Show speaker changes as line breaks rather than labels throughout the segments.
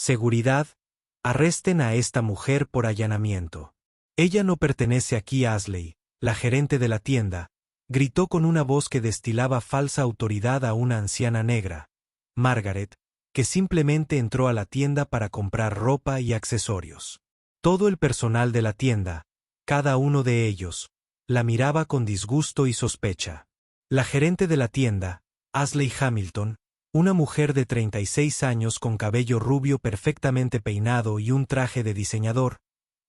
Seguridad, arresten a esta mujer por allanamiento. Ella no pertenece aquí. Ashley, la gerente de la tienda, gritó con una voz que destilaba falsa autoridad a una anciana negra, Margaret, que simplemente entró a la tienda para comprar ropa y accesorios. Todo el personal de la tienda, cada uno de ellos, la miraba con disgusto y sospecha. La gerente de la tienda, Ashley Hamilton, una mujer de 36 años con cabello rubio perfectamente peinado y un traje de diseñador,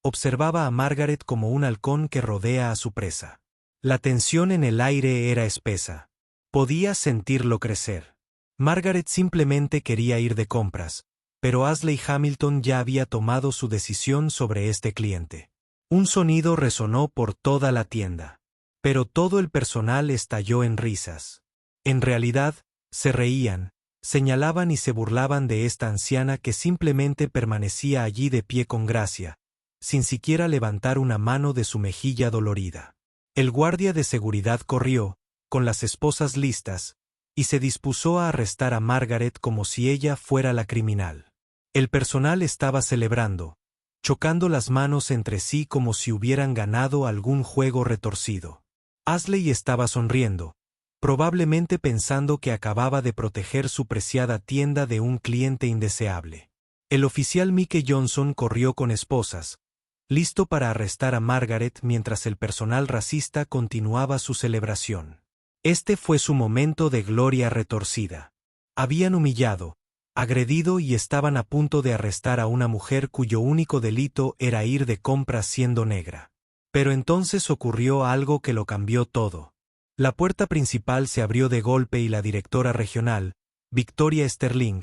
observaba a Margaret como un halcón que rodea a su presa. La tensión en el aire era espesa. Podía sentirlo crecer. Margaret simplemente quería ir de compras, pero Ashley Hamilton ya había tomado su decisión sobre este cliente. Un sonido resonó por toda la tienda. Pero todo el personal estalló en risas. En realidad, se reían, señalaban y se burlaban de esta anciana que simplemente permanecía allí de pie con gracia, sin siquiera levantar una mano de su mejilla dolorida. El guardia de seguridad corrió, con las esposas listas, y se dispuso a arrestar a Margaret como si ella fuera la criminal. El personal estaba celebrando, chocando las manos entre sí como si hubieran ganado algún juego retorcido. Ashley estaba sonriendo, probablemente pensando que acababa de proteger su preciada tienda de un cliente indeseable. El oficial Mike Johnson corrió con esposas, listo para arrestar a Margaret mientras el personal racista continuaba su celebración. Este fue su momento de gloria retorcida. Habían humillado, agredido y estaban a punto de arrestar a una mujer cuyo único delito era ir de compras siendo negra. Pero entonces ocurrió algo que lo cambió todo. La puerta principal se abrió de golpe y la directora regional, Victoria Sterling,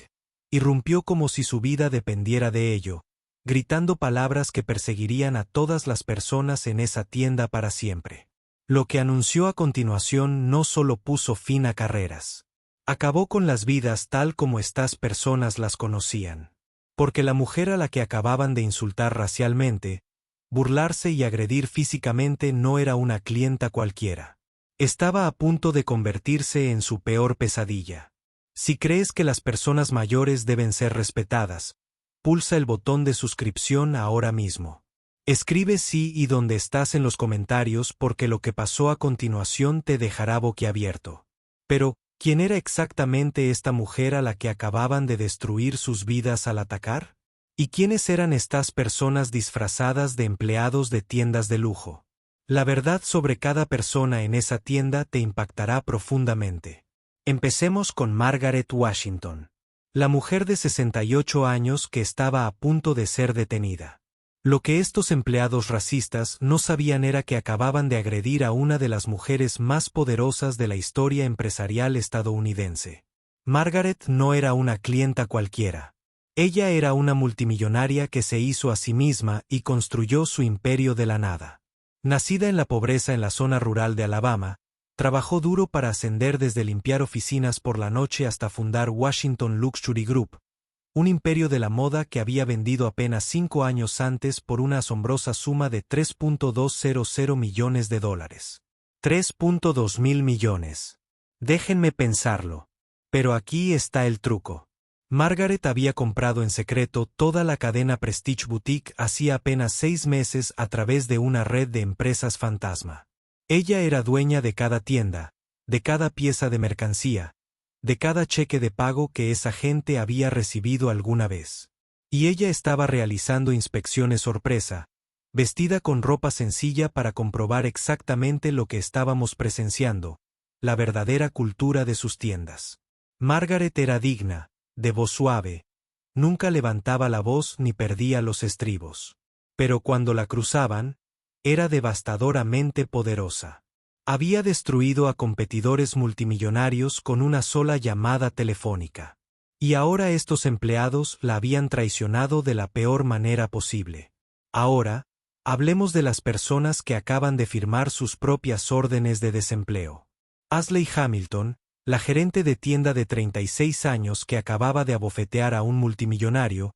irrumpió como si su vida dependiera de ello, gritando palabras que perseguirían a todas las personas en esa tienda para siempre. Lo que anunció a continuación no solo puso fin a carreras. Acabó con las vidas tal como estas personas las conocían. Porque la mujer a la que acababan de insultar racialmente, burlarse y agredir físicamente no era una clienta cualquiera. Estaba a punto de convertirse en su peor pesadilla. Si crees que las personas mayores deben ser respetadas, pulsa el botón de suscripción ahora mismo. Escribe sí y donde estás en los comentarios porque lo que pasó a continuación te dejará boquiabierto. Pero, ¿quién era exactamente esta mujer a la que acababan de destruir sus vidas al atacar? ¿Y quiénes eran estas personas disfrazadas de empleados de tiendas de lujo? La verdad sobre cada persona en esa tienda te impactará profundamente. Empecemos con Margaret Washington, la mujer de 68 años que estaba a punto de ser detenida. Lo que estos empleados racistas no sabían era que acababan de agredir a una de las mujeres más poderosas de la historia empresarial estadounidense. Margaret no era una clienta cualquiera. Ella era una multimillonaria que se hizo a sí misma y construyó su imperio de la nada. Nacida en la pobreza en la zona rural de Alabama, trabajó duro para ascender desde limpiar oficinas por la noche hasta fundar Washington Luxury Group, un imperio de la moda que había vendido apenas 5 años antes por una asombrosa suma de $3.200 millones. 3.2 mil millones. Déjenme pensarlo. Pero aquí está el truco. Margaret había comprado en secreto toda la cadena Prestige Boutique hacía apenas 6 meses a través de una red de empresas fantasma. Ella era dueña de cada tienda, de cada pieza de mercancía, de cada cheque de pago que esa gente había recibido alguna vez. Y ella estaba realizando inspecciones sorpresa, vestida con ropa sencilla para comprobar exactamente lo que estábamos presenciando, la verdadera cultura de sus tiendas. Margaret era digna, de voz suave, nunca levantaba la voz ni perdía los estribos. Pero cuando la cruzaban, era devastadoramente poderosa. Había destruido a competidores multimillonarios con una sola llamada telefónica. Y ahora estos empleados la habían traicionado de la peor manera posible. Ahora, hablemos de las personas que acaban de firmar sus propias órdenes de desempleo. Ashley Hamilton, la gerente de tienda de 36 años que acababa de abofetear a un multimillonario,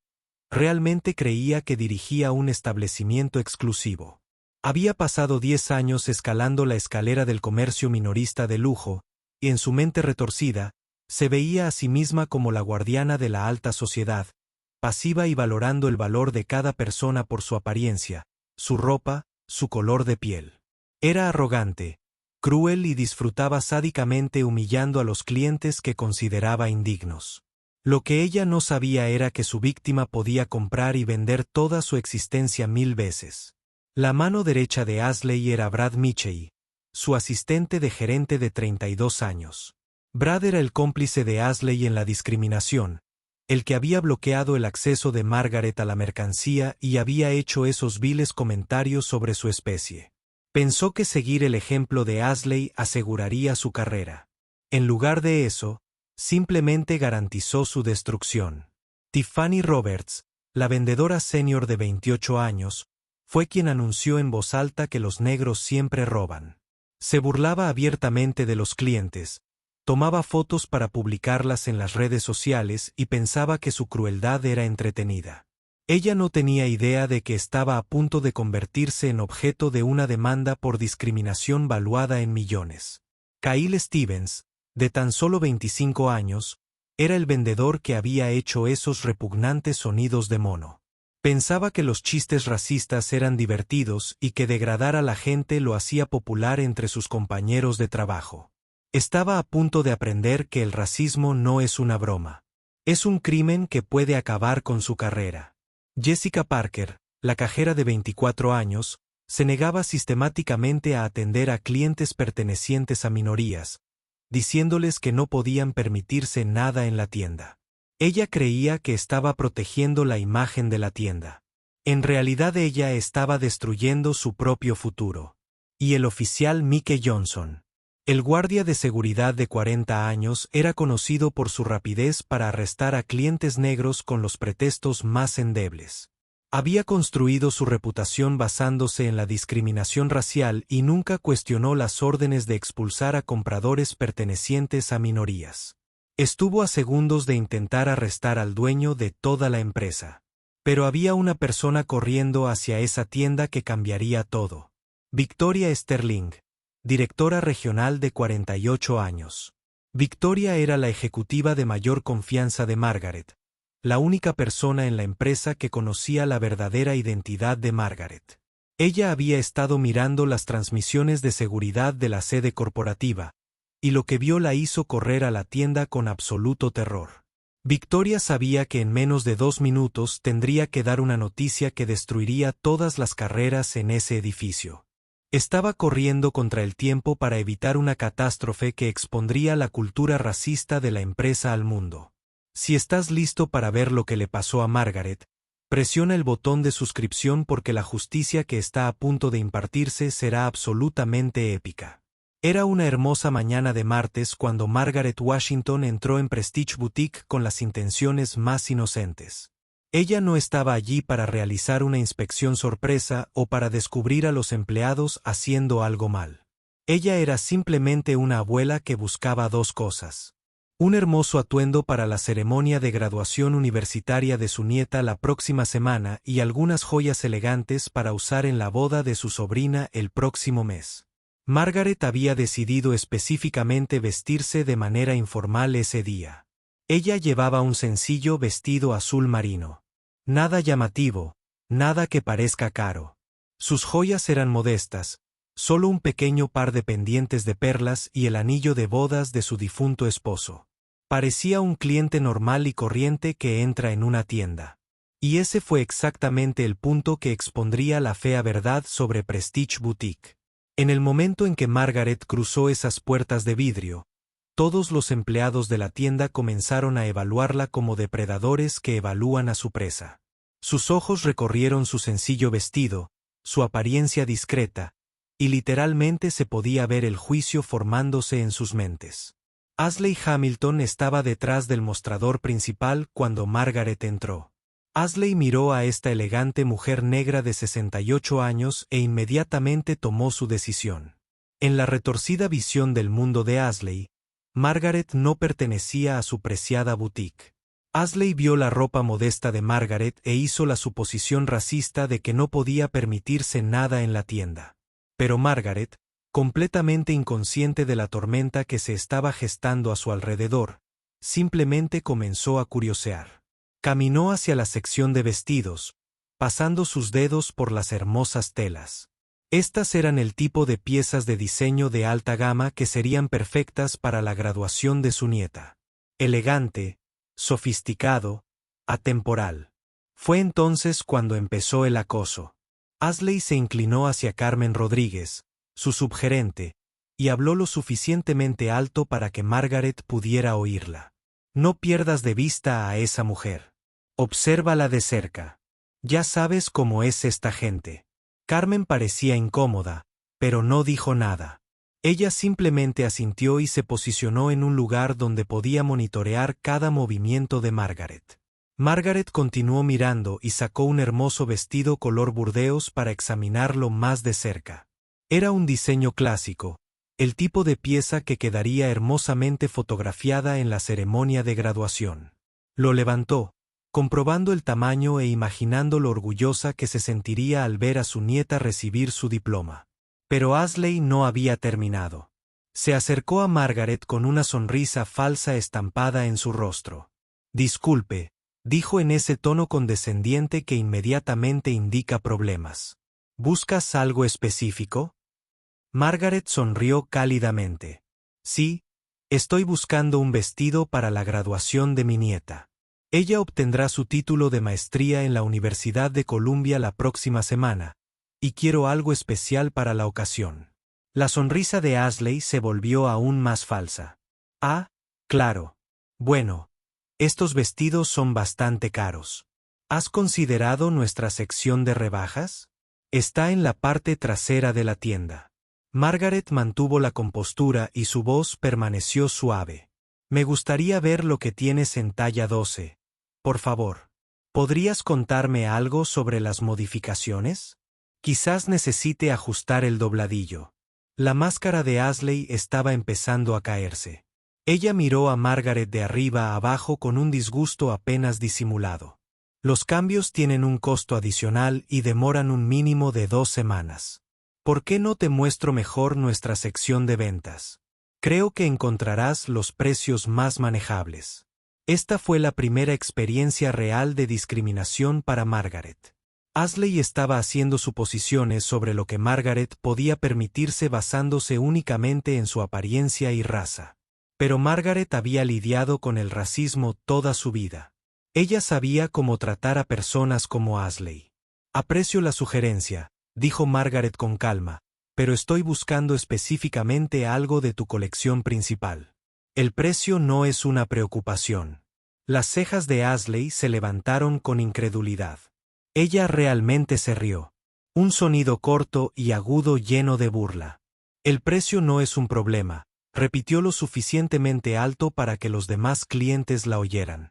realmente creía que dirigía un establecimiento exclusivo. Había pasado 10 años escalando la escalera del comercio minorista de lujo, y en su mente retorcida, se veía a sí misma como la guardiana de la alta sociedad, pasiva y valorando el valor de cada persona por su apariencia, su ropa, su color de piel. Era arrogante, cruel y disfrutaba sádicamente humillando a los clientes que consideraba indignos. Lo que ella no sabía era que su víctima podía comprar y vender toda su existencia 1000 veces. La mano derecha de Ashley era Brad Mitchell, su asistente de gerente de 32 años. Brad era el cómplice de Ashley en la discriminación, el que había bloqueado el acceso de Margaret a la mercancía y había hecho esos viles comentarios sobre su especie. Pensó que seguir el ejemplo de Ashley aseguraría su carrera. En lugar de eso, simplemente garantizó su destrucción. Tiffany Roberts, la vendedora senior de 28 años, fue quien anunció en voz alta que los negros siempre roban. Se burlaba abiertamente de los clientes, tomaba fotos para publicarlas en las redes sociales y pensaba que su crueldad era entretenida. Ella no tenía idea de que estaba a punto de convertirse en objeto de una demanda por discriminación valuada en millones. Kyle Stevens, de tan solo 25 años, era el vendedor que había hecho esos repugnantes sonidos de mono. Pensaba que los chistes racistas eran divertidos y que degradar a la gente lo hacía popular entre sus compañeros de trabajo. Estaba a punto de aprender que el racismo no es una broma. Es un crimen que puede acabar con su carrera. Jessica Parker, la cajera de 24 años, se negaba sistemáticamente a atender a clientes pertenecientes a minorías, diciéndoles que no podían permitirse nada en la tienda. Ella creía que estaba protegiendo la imagen de la tienda. En realidad ella estaba destruyendo su propio futuro. Y el oficial Mike Johnson, el guardia de seguridad de 40 años, era conocido por su rapidez para arrestar a clientes negros con los pretextos más endebles. Había construido su reputación basándose en la discriminación racial y nunca cuestionó las órdenes de expulsar a compradores pertenecientes a minorías. Estuvo a segundos de intentar arrestar al dueño de toda la empresa. Pero había una persona corriendo hacia esa tienda que cambiaría todo. Victoria Sterling, directora regional de 48 años. Victoria era la ejecutiva de mayor confianza de Margaret, la única persona en la empresa que conocía la verdadera identidad de Margaret. Ella había estado mirando las transmisiones de seguridad de la sede corporativa, y lo que vio la hizo correr a la tienda con absoluto terror. Victoria sabía que en menos de 2 minutos tendría que dar una noticia que destruiría todas las carreras en ese edificio. Estaba corriendo contra el tiempo para evitar una catástrofe que expondría la cultura racista de la empresa al mundo. Si estás listo para ver lo que le pasó a Margaret, presiona el botón de suscripción porque la justicia que está a punto de impartirse será absolutamente épica. Era una hermosa mañana de martes cuando Margaret Washington entró en Prestige Boutique con las intenciones más inocentes. Ella no estaba allí para realizar una inspección sorpresa o para descubrir a los empleados haciendo algo mal. Ella era simplemente una abuela que buscaba 2 cosas. Un hermoso atuendo para la ceremonia de graduación universitaria de su nieta la próxima semana y algunas joyas elegantes para usar en la boda de su sobrina el próximo mes. Margaret había decidido específicamente vestirse de manera informal ese día. Ella llevaba un sencillo vestido azul marino. Nada llamativo, nada que parezca caro. Sus joyas eran modestas, solo un pequeño par de pendientes de perlas y el anillo de bodas de su difunto esposo. Parecía un cliente normal y corriente que entra en una tienda. Y ese fue exactamente el punto que expondría la fea verdad sobre Prestige Boutique. En el momento en que Margaret cruzó esas puertas de vidrio, todos los empleados de la tienda comenzaron a evaluarla como depredadores que evalúan a su presa. Sus ojos recorrieron su sencillo vestido, su apariencia discreta, y literalmente se podía ver el juicio formándose en sus mentes. Ashley Hamilton estaba detrás del mostrador principal cuando Margaret entró. Ashley miró a esta elegante mujer negra de 68 años e inmediatamente tomó su decisión. En la retorcida visión del mundo de Ashley, Margaret no pertenecía a su preciada boutique. Ashley vio la ropa modesta de Margaret e hizo la suposición racista de que no podía permitirse nada en la tienda. Pero Margaret, completamente inconsciente de la tormenta que se estaba gestando a su alrededor, simplemente comenzó a curiosear. Caminó hacia la sección de vestidos, pasando sus dedos por las hermosas telas. Estas eran el tipo de piezas de diseño de alta gama que serían perfectas para la graduación de su nieta. Elegante, sofisticado, atemporal. Fue entonces cuando empezó el acoso. Ashley se inclinó hacia Carmen Rodríguez, su subgerente, y habló lo suficientemente alto para que Margaret pudiera oírla. No pierdas de vista a esa mujer. Obsérvala de cerca. Ya sabes cómo es esta gente. Carmen parecía incómoda, pero no dijo nada. Ella simplemente asintió y se posicionó en un lugar donde podía monitorear cada movimiento de Margaret. Margaret continuó mirando y sacó un hermoso vestido color burdeos para examinarlo más de cerca. Era un diseño clásico, el tipo de pieza que quedaría hermosamente fotografiada en la ceremonia de graduación. Lo levantó, comprobando el tamaño e imaginando lo orgullosa que se sentiría al ver a su nieta recibir su diploma. Pero Ashley no había terminado. Se acercó a Margaret con una sonrisa falsa estampada en su rostro. «Disculpe», dijo en ese tono condescendiente que inmediatamente indica problemas. «¿Buscas algo específico?» Margaret sonrió cálidamente. «Sí, estoy buscando un vestido para la graduación de mi nieta. Ella obtendrá su título de maestría en la Universidad de Columbia la próxima semana, y quiero algo especial para la ocasión». La sonrisa de Ashley se volvió aún más falsa. «Ah, claro. Bueno, estos vestidos son bastante caros. ¿Has considerado nuestra sección de rebajas? Está en la parte trasera de la tienda». Margaret mantuvo la compostura y su voz permaneció suave. «Me gustaría ver lo que tienes en talla 12. Por favor, ¿podrías contarme algo sobre las modificaciones? Quizás necesite ajustar el dobladillo». La máscara de Ashley estaba empezando a caerse. Ella miró a Margaret de arriba a abajo con un disgusto apenas disimulado. «Los cambios tienen un costo adicional y demoran un mínimo de 2 semanas. ¿Por qué no te muestro mejor nuestra sección de ventas? Creo que encontrarás los precios más manejables». Esta fue la primera experiencia real de discriminación para Margaret. Ashley estaba haciendo suposiciones sobre lo que Margaret podía permitirse basándose únicamente en su apariencia y raza. Pero Margaret había lidiado con el racismo toda su vida. Ella sabía cómo tratar a personas como Ashley. «Aprecio la sugerencia», dijo Margaret con calma, «pero estoy buscando específicamente algo de tu colección principal. El precio no es una preocupación». Las cejas de Ashley se levantaron con incredulidad. Ella realmente se rió. Un sonido corto y agudo lleno de burla. «El precio no es un problema», repitió lo suficientemente alto para que los demás clientes la oyeran.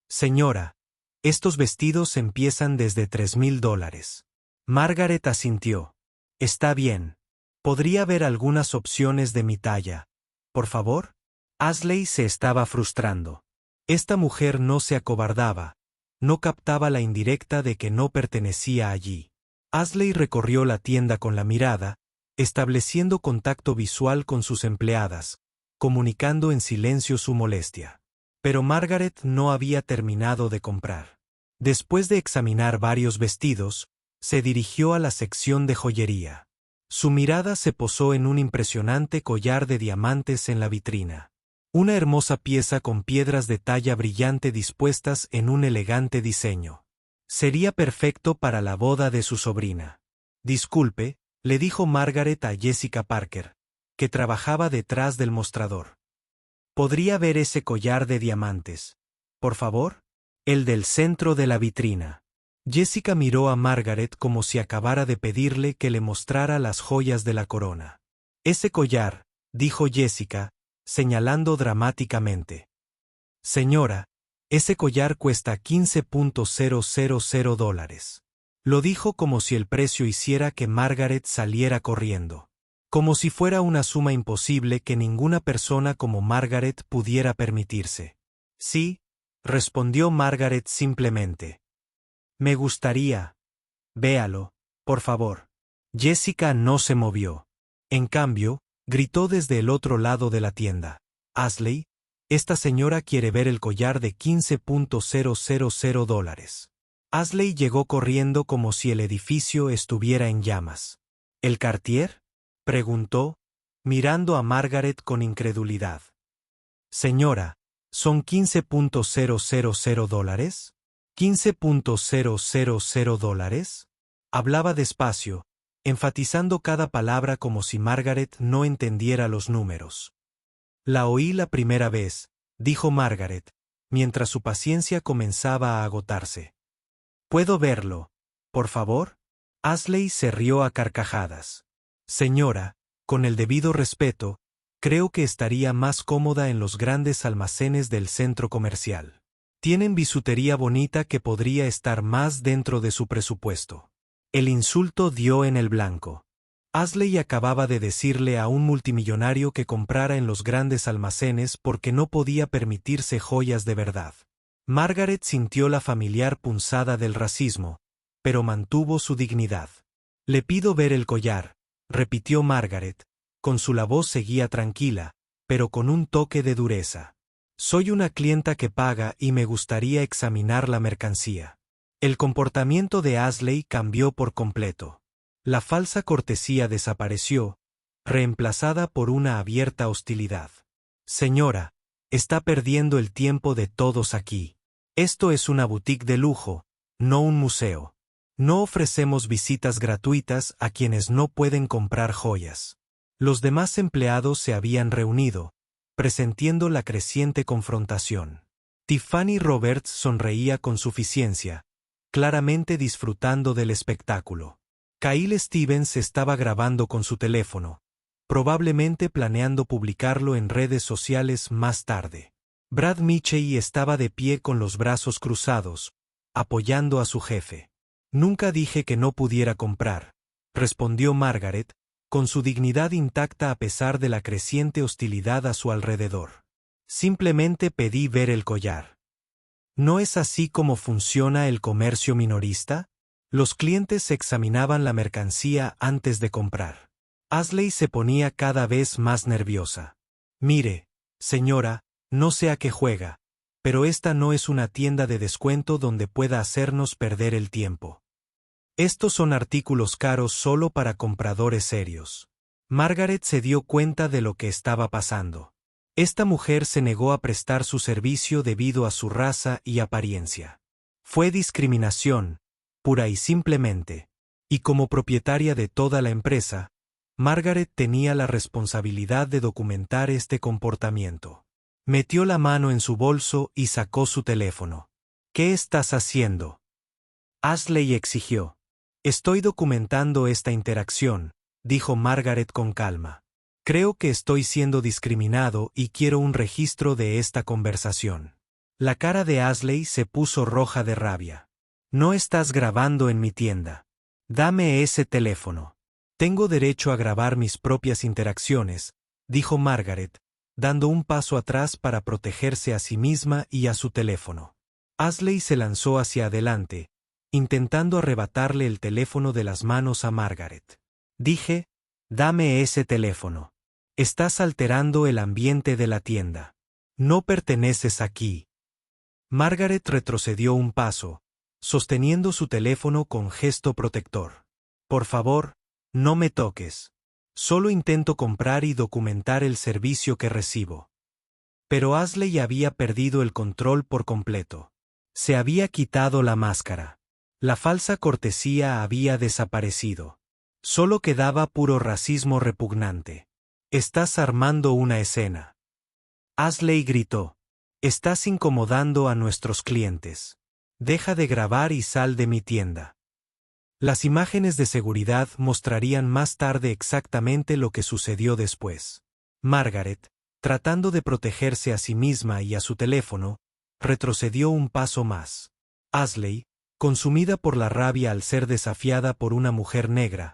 «Señora, estos vestidos empiezan desde $3,000. Margaret asintió. «Está bien. ¿Podría haber algunas opciones de mi talla, por favor?» Ashley se estaba frustrando. Esta mujer no se acobardaba, no captaba la indirecta de que no pertenecía allí. Ashley recorrió la tienda con la mirada, estableciendo contacto visual con sus empleadas, comunicando en silencio su molestia. Pero Margaret no había terminado de comprar. Después de examinar varios vestidos, se dirigió a la sección de joyería. Su mirada se posó en un impresionante collar de diamantes en la vitrina. Una hermosa pieza con piedras de talla brillante dispuestas en un elegante diseño. Sería perfecto para la boda de su sobrina. «Disculpe», le dijo Margaret a Jessica Parker, que trabajaba detrás del mostrador. «¿Podría ver ese collar de diamantes, por favor? El del centro de la vitrina». Jessica miró a Margaret como si acabara de pedirle que le mostrara las joyas de la corona. «Ese collar», dijo Jessica, señalando dramáticamente. «Señora, ese collar cuesta $15,000. Lo dijo como si el precio hiciera que Margaret saliera corriendo. Como si fuera una suma imposible que ninguna persona como Margaret pudiera permitirse. «Sí», respondió Margaret simplemente. «Me gustaría. Véalo, por favor». Jessica no se movió. En cambio, gritó desde el otro lado de la tienda. «Ashley, Esta señora quiere ver el collar de $15,000. Ashley llegó corriendo como si el edificio estuviera en llamas. ¿El Cartier?, preguntó, mirando a Margaret con incredulidad. Señora, ¿son $15,000? ¿$15,000? Hablaba despacio, enfatizando cada palabra como si Margaret no entendiera los números. La oí la primera vez, dijo Margaret, mientras su paciencia comenzaba a agotarse. ¿Puedo verlo, por favor? Ashley se rió a carcajadas. Señora, con el debido respeto, creo que estaría más cómoda en los grandes almacenes del centro comercial. Tienen bisutería bonita que podría estar más dentro de su presupuesto. El insulto dio en el blanco. Ashley acababa de decirle a un multimillonario que comprara en los grandes almacenes porque no podía permitirse joyas de verdad. Margaret sintió la familiar punzada del racismo, pero mantuvo su dignidad. Le pido ver el collar, repitió Margaret, con su voz seguía tranquila, pero con un toque de dureza. Soy una clienta que paga y me gustaría examinar la mercancía. El comportamiento de Ashley cambió por completo. La falsa cortesía desapareció, reemplazada por una abierta hostilidad. Señora, está perdiendo el tiempo de todos aquí. Esto es una boutique de lujo, no un museo. No ofrecemos visitas gratuitas a quienes no pueden comprar joyas. Los demás empleados se habían reunido, presintiendo la creciente confrontación. Tiffany Roberts sonreía con suficiencia, claramente disfrutando del espectáculo. Kyle Stevens estaba grabando con su teléfono, probablemente planeando publicarlo en redes sociales más tarde. Brad Mitchell estaba de pie con los brazos cruzados, apoyando a su jefe. Nunca dije que no pudiera comprar, respondió Margaret, con su dignidad intacta a pesar de la creciente hostilidad a su alrededor. Simplemente pedí ver el collar. ¿No es así como funciona el comercio minorista? Los clientes examinaban la mercancía antes de comprar. Ashley se ponía cada vez más nerviosa. Mire, señora, no sé a qué juega, pero esta no es una tienda de descuento donde pueda hacernos perder el tiempo. Estos son artículos caros solo para compradores serios. Margaret se dio cuenta de lo que estaba pasando. Esta mujer se negó a prestar su servicio debido a su raza y apariencia. Fue discriminación, pura y simplemente. Y como propietaria de toda la empresa, Margaret tenía la responsabilidad de documentar este comportamiento. Metió la mano en su bolso y sacó su teléfono. ¿Qué estás haciendo?, Ashley exigió. Estoy documentando esta interacción, dijo Margaret con calma. Creo que estoy siendo discriminado y quiero un registro de esta conversación. La cara de Ashley se puso roja de rabia. No estás grabando en mi tienda. Dame ese teléfono. Tengo derecho a grabar mis propias interacciones, dijo Margaret, dando un paso atrás para protegerse a sí misma y a su teléfono. Ashley se lanzó hacia adelante, intentando arrebatarle el teléfono de las manos a Margaret. Dije, dame ese teléfono. Estás alterando el ambiente de la tienda. No perteneces aquí. Margaret retrocedió un paso, sosteniendo su teléfono con gesto protector. Por favor, no me toques. Solo intento comprar y documentar el servicio que recibo. Pero Ashley había perdido el control por completo. Se había quitado la máscara. La falsa cortesía había desaparecido. Solo quedaba puro racismo repugnante. Estás armando una escena. Ashley gritó. Estás incomodando a nuestros clientes. Deja de grabar y sal de mi tienda. Las imágenes de seguridad mostrarían más tarde exactamente lo que sucedió después. Margaret, tratando de protegerse a sí misma y a su teléfono, retrocedió un paso más. Ashley, consumida por la rabia al ser desafiada por una mujer negra,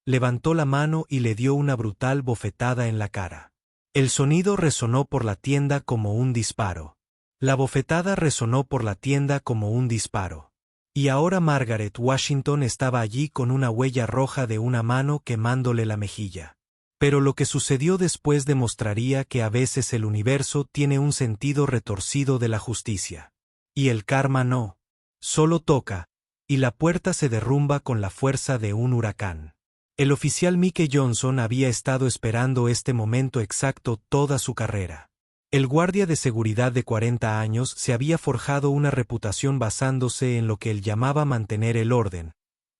levantó la mano y le dio una brutal bofetada en la cara. El sonido resonó por la tienda como un disparo. La bofetada resonó por la tienda como un disparo. Y ahora Margaret Washington estaba allí con una huella roja de una mano quemándole la mejilla. Pero lo que sucedió después demostraría que a veces el universo tiene un sentido retorcido de la justicia. Y el karma no. Solo toca, y la puerta se derrumba con la fuerza de un huracán. El oficial Mike Johnson había estado esperando este momento exacto toda su carrera. El guardia de seguridad de 40 años se había forjado una reputación basándose en lo que él llamaba mantener el orden,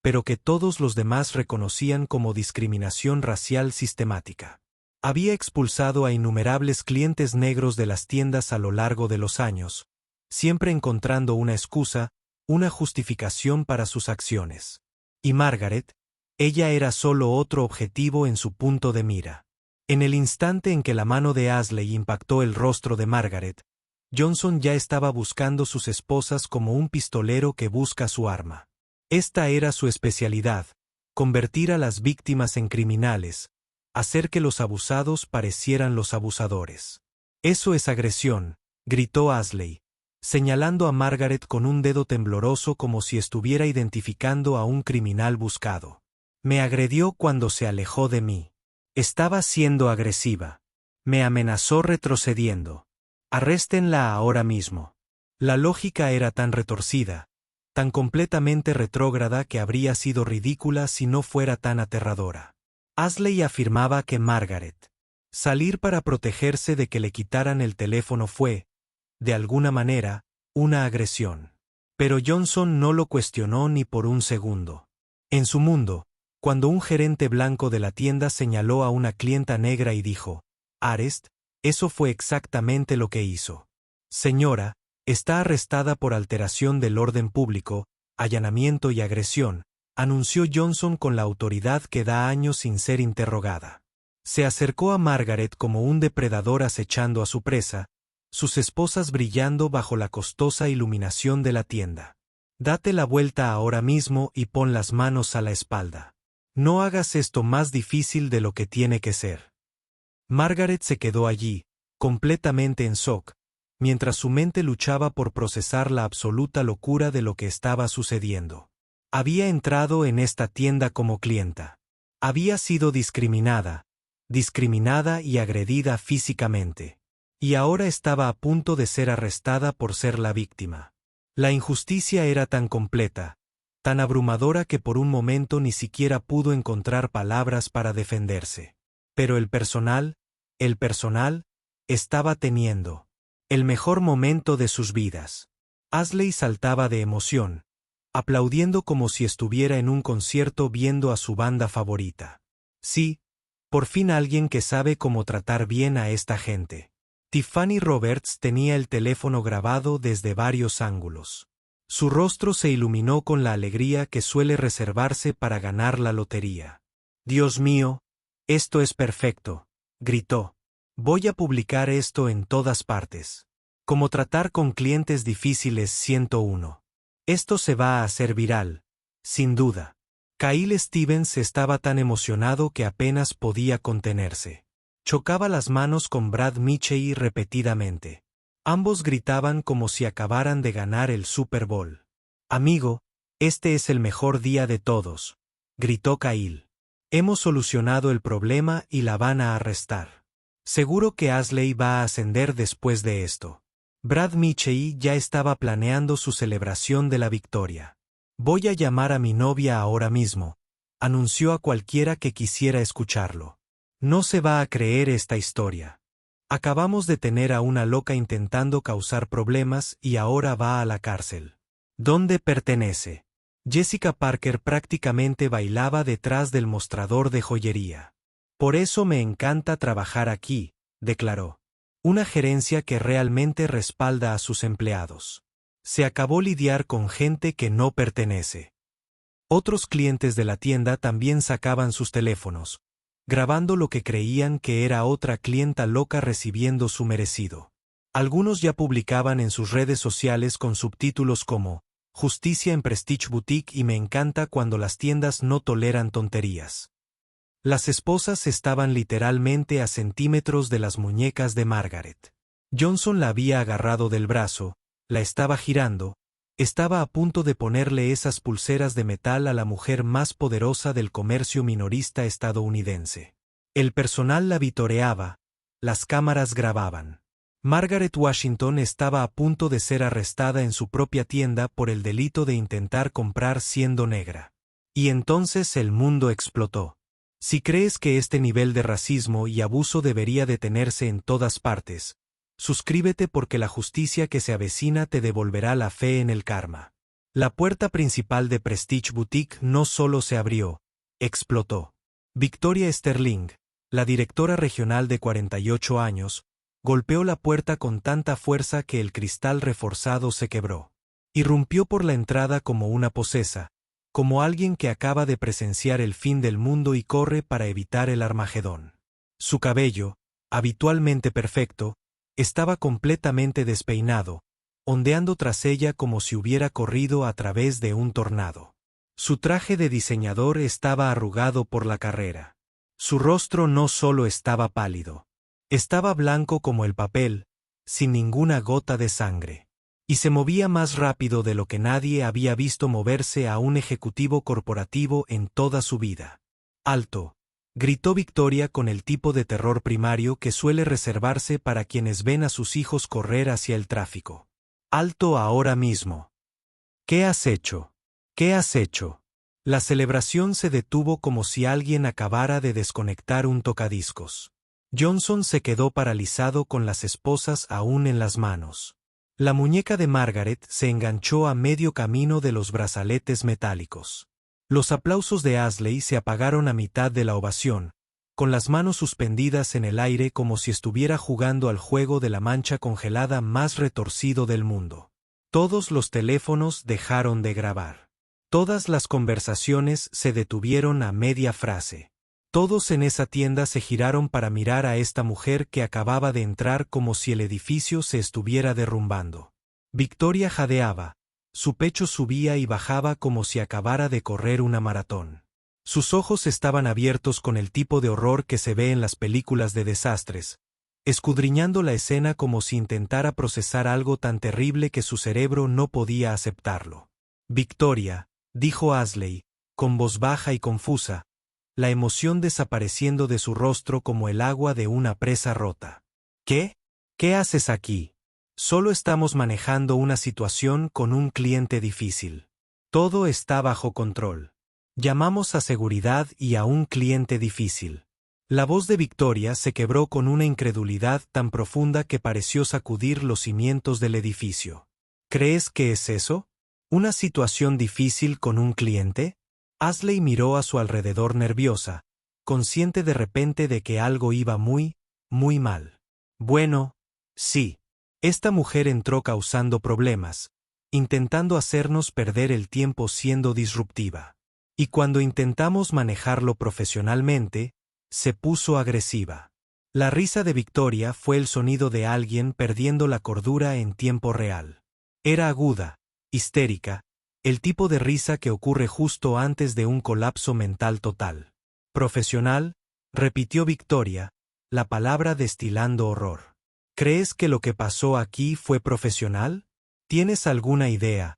pero que todos los demás reconocían como discriminación racial sistemática. Había expulsado a innumerables clientes negros de las tiendas a lo largo de los años, siempre encontrando una excusa, una justificación para sus acciones. Y Margaret, ella era solo otro objetivo en su punto de mira. En el instante en que la mano de Ashley impactó el rostro de Margaret, Johnson ya estaba buscando sus esposas como un pistolero que busca su arma. Esta era su especialidad, convertir a las víctimas en criminales, hacer que los abusados parecieran los abusadores. Eso es agresión, gritó Ashley, señalando a Margaret con un dedo tembloroso como si estuviera identificando a un criminal buscado. Me agredió cuando se alejó de mí. Estaba siendo agresiva. Me amenazó retrocediendo. Arréstenla ahora mismo. La lógica era tan retorcida, tan completamente retrógrada que habría sido ridícula si no fuera tan aterradora. Ashley afirmaba que Margaret salir para protegerse de que le quitaran el teléfono fue, de alguna manera, una agresión. Pero Johnson no lo cuestionó ni por un segundo. En su mundo, cuando un gerente blanco de la tienda señaló a una clienta negra y dijo, «Arrest», eso fue exactamente lo que hizo. «Señora, está arrestada por alteración del orden público, allanamiento y agresión», anunció Johnson con la autoridad que da años sin ser interrogada. Se acercó a Margaret como un depredador acechando a su presa, sus esposas brillando bajo la costosa iluminación de la tienda. «Date la vuelta ahora mismo y pon las manos a la espalda. No hagas esto más difícil de lo que tiene que ser». Margaret se quedó allí, completamente en shock, mientras su mente luchaba por procesar la absoluta locura de lo que estaba sucediendo. Había entrado en esta tienda como clienta. Había sido discriminada y agredida físicamente. Y ahora estaba a punto de ser arrestada por ser la víctima. La injusticia era tan completa, tan abrumadora que por un momento ni siquiera pudo encontrar palabras para defenderse. Pero el personal, estaba teniendo el mejor momento de sus vidas. Ashley saltaba de emoción, aplaudiendo como si estuviera en un concierto viendo a su banda favorita. Sí, por fin alguien que sabe cómo tratar bien a esta gente. Tiffany Roberts tenía el teléfono grabado desde varios ángulos. Su rostro se iluminó con la alegría que suele reservarse para ganar la lotería. «Dios mío, esto es perfecto», gritó. «Voy a publicar esto en todas partes. Cómo tratar con clientes difíciles 101. Esto se va a hacer viral, sin duda». Kyle Stevens estaba tan emocionado que apenas podía contenerse. Chocaba las manos con Brad Mitchell repetidamente. Ambos gritaban como si acabaran de ganar el Super Bowl. «Amigo, este es el mejor día de todos», gritó Kyle. «Hemos solucionado el problema y la van a arrestar. Seguro que Ashley va a ascender después de esto». Brad Mitchell ya estaba planeando su celebración de la victoria. «Voy a llamar a mi novia ahora mismo», anunció a cualquiera que quisiera escucharlo. «No se va a creer esta historia. Acabamos de tener a una loca intentando causar problemas y ahora va a la cárcel. ¿Dónde pertenece?». Jessica Parker prácticamente bailaba detrás del mostrador de joyería. «Por eso me encanta trabajar aquí», declaró. «Una gerencia que realmente respalda a sus empleados. Se acabó lidiar con gente que no pertenece». Otros clientes de la tienda también sacaban sus teléfonos, grabando lo que creían que era otra clienta loca recibiendo su merecido. Algunos ya publicaban en sus redes sociales con subtítulos como «Justicia en Prestige Boutique» y «Me encanta cuando las tiendas no toleran tonterías». Las esposas estaban literalmente a centímetros de las muñecas de Margaret. Johnson la había agarrado del brazo, la estaba girando, estaba a punto de ponerle esas pulseras de metal a la mujer más poderosa del comercio minorista estadounidense. El personal la vitoreaba, las cámaras grababan. Margaret Washington estaba a punto de ser arrestada en su propia tienda por el delito de intentar comprar siendo negra. Y entonces el mundo explotó. Si crees que este nivel de racismo y abuso debería detenerse en todas partes, suscríbete porque la justicia que se avecina te devolverá la fe en el karma. La puerta principal de Prestige Boutique no solo se abrió, explotó. Victoria Sterling, la directora regional de 48 años, golpeó la puerta con tanta fuerza que el cristal reforzado se quebró. Irrumpió por la entrada como una posesa, como alguien que acaba de presenciar el fin del mundo y corre para evitar el Armagedón. Su cabello, habitualmente perfecto, estaba completamente despeinado, ondeando tras ella como si hubiera corrido a través de un tornado. Su traje de diseñador estaba arrugado por la carrera. Su rostro no solo estaba pálido. Estaba blanco como el papel, sin ninguna gota de sangre. Y se movía más rápido de lo que nadie había visto moverse a un ejecutivo corporativo en toda su vida. ¡Alto!, gritó Victoria con el tipo de terror primario que suele reservarse para quienes ven a sus hijos correr hacia el tráfico. ¡Alto ahora mismo! ¿Qué has hecho? ¿Qué has hecho? La celebración se detuvo como si alguien acabara de desconectar un tocadiscos. Johnson se quedó paralizado con las esposas aún en las manos. La muñeca de Margaret se enganchó a medio camino de los brazaletes metálicos. Los aplausos de Ashley se apagaron a mitad de la ovación, con las manos suspendidas en el aire como si estuviera jugando al juego de la mancha congelada más retorcido del mundo. Todos los teléfonos dejaron de grabar. Todas las conversaciones se detuvieron a media frase. Todos en esa tienda se giraron para mirar a esta mujer que acababa de entrar como si el edificio se estuviera derrumbando. Victoria jadeaba, su pecho subía y bajaba como si acabara de correr una maratón. Sus ojos estaban abiertos con el tipo de horror que se ve en las películas de desastres, escudriñando la escena como si intentara procesar algo tan terrible que su cerebro no podía aceptarlo. Victoria, dijo Ashley, con voz baja y confusa, la emoción desapareciendo de su rostro como el agua de una presa rota. ¿Qué? ¿Qué haces aquí? Solo estamos manejando una situación con un cliente difícil. Todo está bajo control. Llamamos a seguridad y a un cliente difícil. La voz de Victoria se quebró con una incredulidad tan profunda que pareció sacudir los cimientos del edificio. ¿Crees que es eso? ¿Una situación difícil con un cliente? Ashley miró a su alrededor nerviosa, consciente de repente de que algo iba muy, muy mal. Bueno, sí. Esta mujer entró causando problemas, intentando hacernos perder el tiempo siendo disruptiva. Y cuando intentamos manejarlo profesionalmente, se puso agresiva. La risa de Victoria fue el sonido de alguien perdiendo la cordura en tiempo real. Era aguda, histérica, el tipo de risa que ocurre justo antes de un colapso mental total. Profesional, repitió Victoria, la palabra destilando horror. ¿Crees que lo que pasó aquí fue profesional? ¿Tienes alguna idea,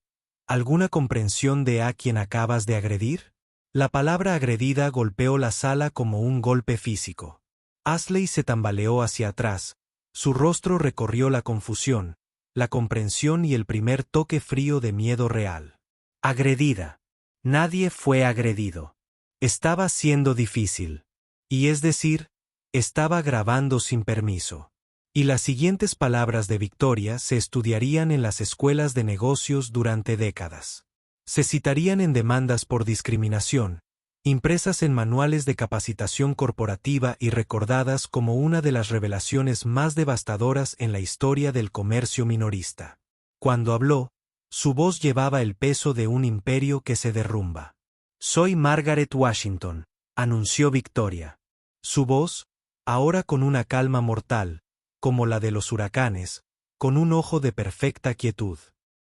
alguna comprensión de a quien acabas de agredir? La palabra agredida golpeó la sala como un golpe físico. Ashley se tambaleó hacia atrás, su rostro recorrió la confusión, la comprensión y el primer toque frío de miedo real. Agredida. Nadie fue agredido. Estaba siendo difícil. Y es decir, estaba grabando sin permiso. Y las siguientes palabras de Victoria se estudiarían en las escuelas de negocios durante décadas. Se citarían en demandas por discriminación, impresas en manuales de capacitación corporativa y recordadas como una de las revelaciones más devastadoras en la historia del comercio minorista. Cuando habló, su voz llevaba el peso de un imperio que se derrumba. «Soy Margaret Washington», anunció Victoria. Su voz, ahora con una calma mortal, como la de los huracanes, con un ojo de perfecta quietud.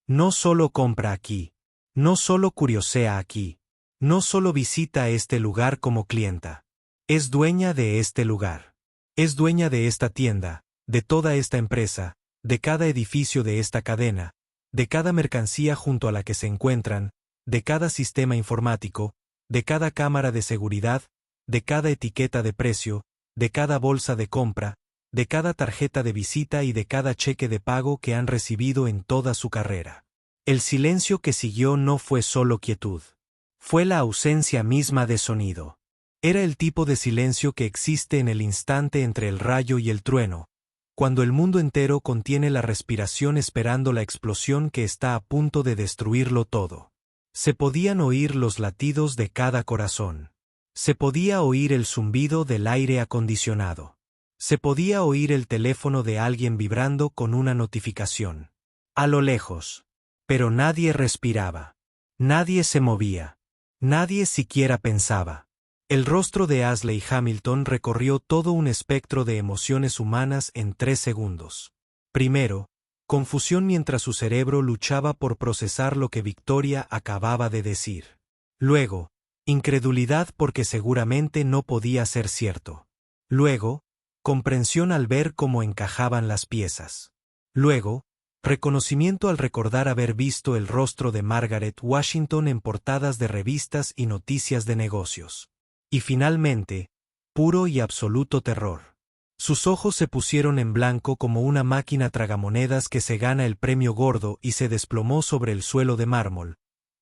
No solo compra aquí, no solo curiosea aquí, no solo visita este lugar como clienta. Es dueña de este lugar. Es dueña de esta tienda, de toda esta empresa, de cada edificio de esta cadena, de cada mercancía junto a la que se encuentran, de cada sistema informático, de cada cámara de seguridad, de cada etiqueta de precio, de cada bolsa de compra, de cada tarjeta de visita y de cada cheque de pago que han recibido en toda su carrera. El silencio que siguió no fue solo quietud. Fue la ausencia misma de sonido. Era el tipo de silencio que existe en el instante entre el rayo y el trueno, cuando el mundo entero contiene la respiración esperando la explosión que está a punto de destruirlo todo. Se podían oír los latidos de cada corazón. Se podía oír el zumbido del aire acondicionado. Se podía oír el teléfono de alguien vibrando con una notificación. A lo lejos. Pero nadie respiraba. Nadie se movía. Nadie siquiera pensaba. El rostro de Ashley Hamilton recorrió todo un espectro de emociones humanas en 3 segundos. Primero, confusión mientras su cerebro luchaba por procesar lo que Victoria acababa de decir. Luego, incredulidad porque seguramente no podía ser cierto. Luego, comprensión al ver cómo encajaban las piezas. Luego, reconocimiento al recordar haber visto el rostro de Margaret Washington en portadas de revistas y noticias de negocios. Y finalmente, puro y absoluto terror. Sus ojos se pusieron en blanco como una máquina tragamonedas que se gana el premio gordo y se desplomó sobre el suelo de mármol,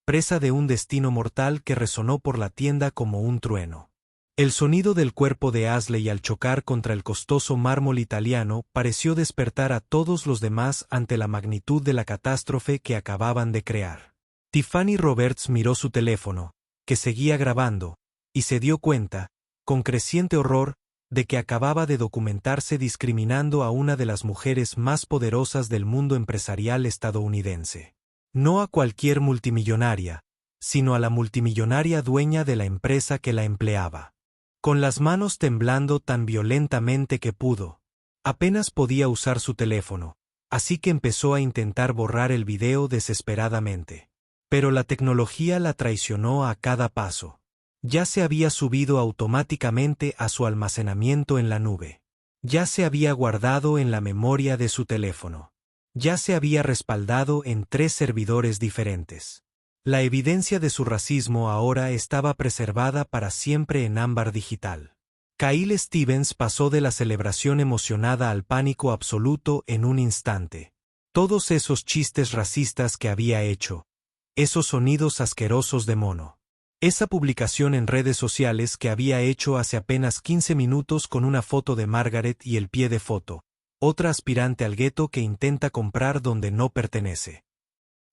presa de un destino mortal que resonó por la tienda como un trueno. El sonido del cuerpo de Ashley al chocar contra el costoso mármol italiano pareció despertar a todos los demás ante la magnitud de la catástrofe que acababan de crear. Tiffany Roberts miró su teléfono, que seguía grabando, y se dio cuenta, con creciente horror, de que acababa de documentarse discriminando a una de las mujeres más poderosas del mundo empresarial estadounidense. No a cualquier multimillonaria, sino a la multimillonaria dueña de la empresa que la empleaba. Con las manos temblando tan violentamente que pudo, apenas podía usar su teléfono, así que empezó a intentar borrar el video desesperadamente. Pero la tecnología la traicionó a cada paso. Ya se había subido automáticamente a su almacenamiento en la nube. Ya se había guardado en la memoria de su teléfono. Ya se había respaldado en 3 servidores diferentes. La evidencia de su racismo ahora estaba preservada para siempre en ámbar digital. Kyle Stevens pasó de la celebración emocionada al pánico absoluto en un instante. Todos esos chistes racistas que había hecho, esos sonidos asquerosos de mono. Esa publicación en redes sociales que había hecho hace apenas 15 minutos con una foto de Margaret y el pie de foto, otra aspirante al gueto que intenta comprar donde no pertenece.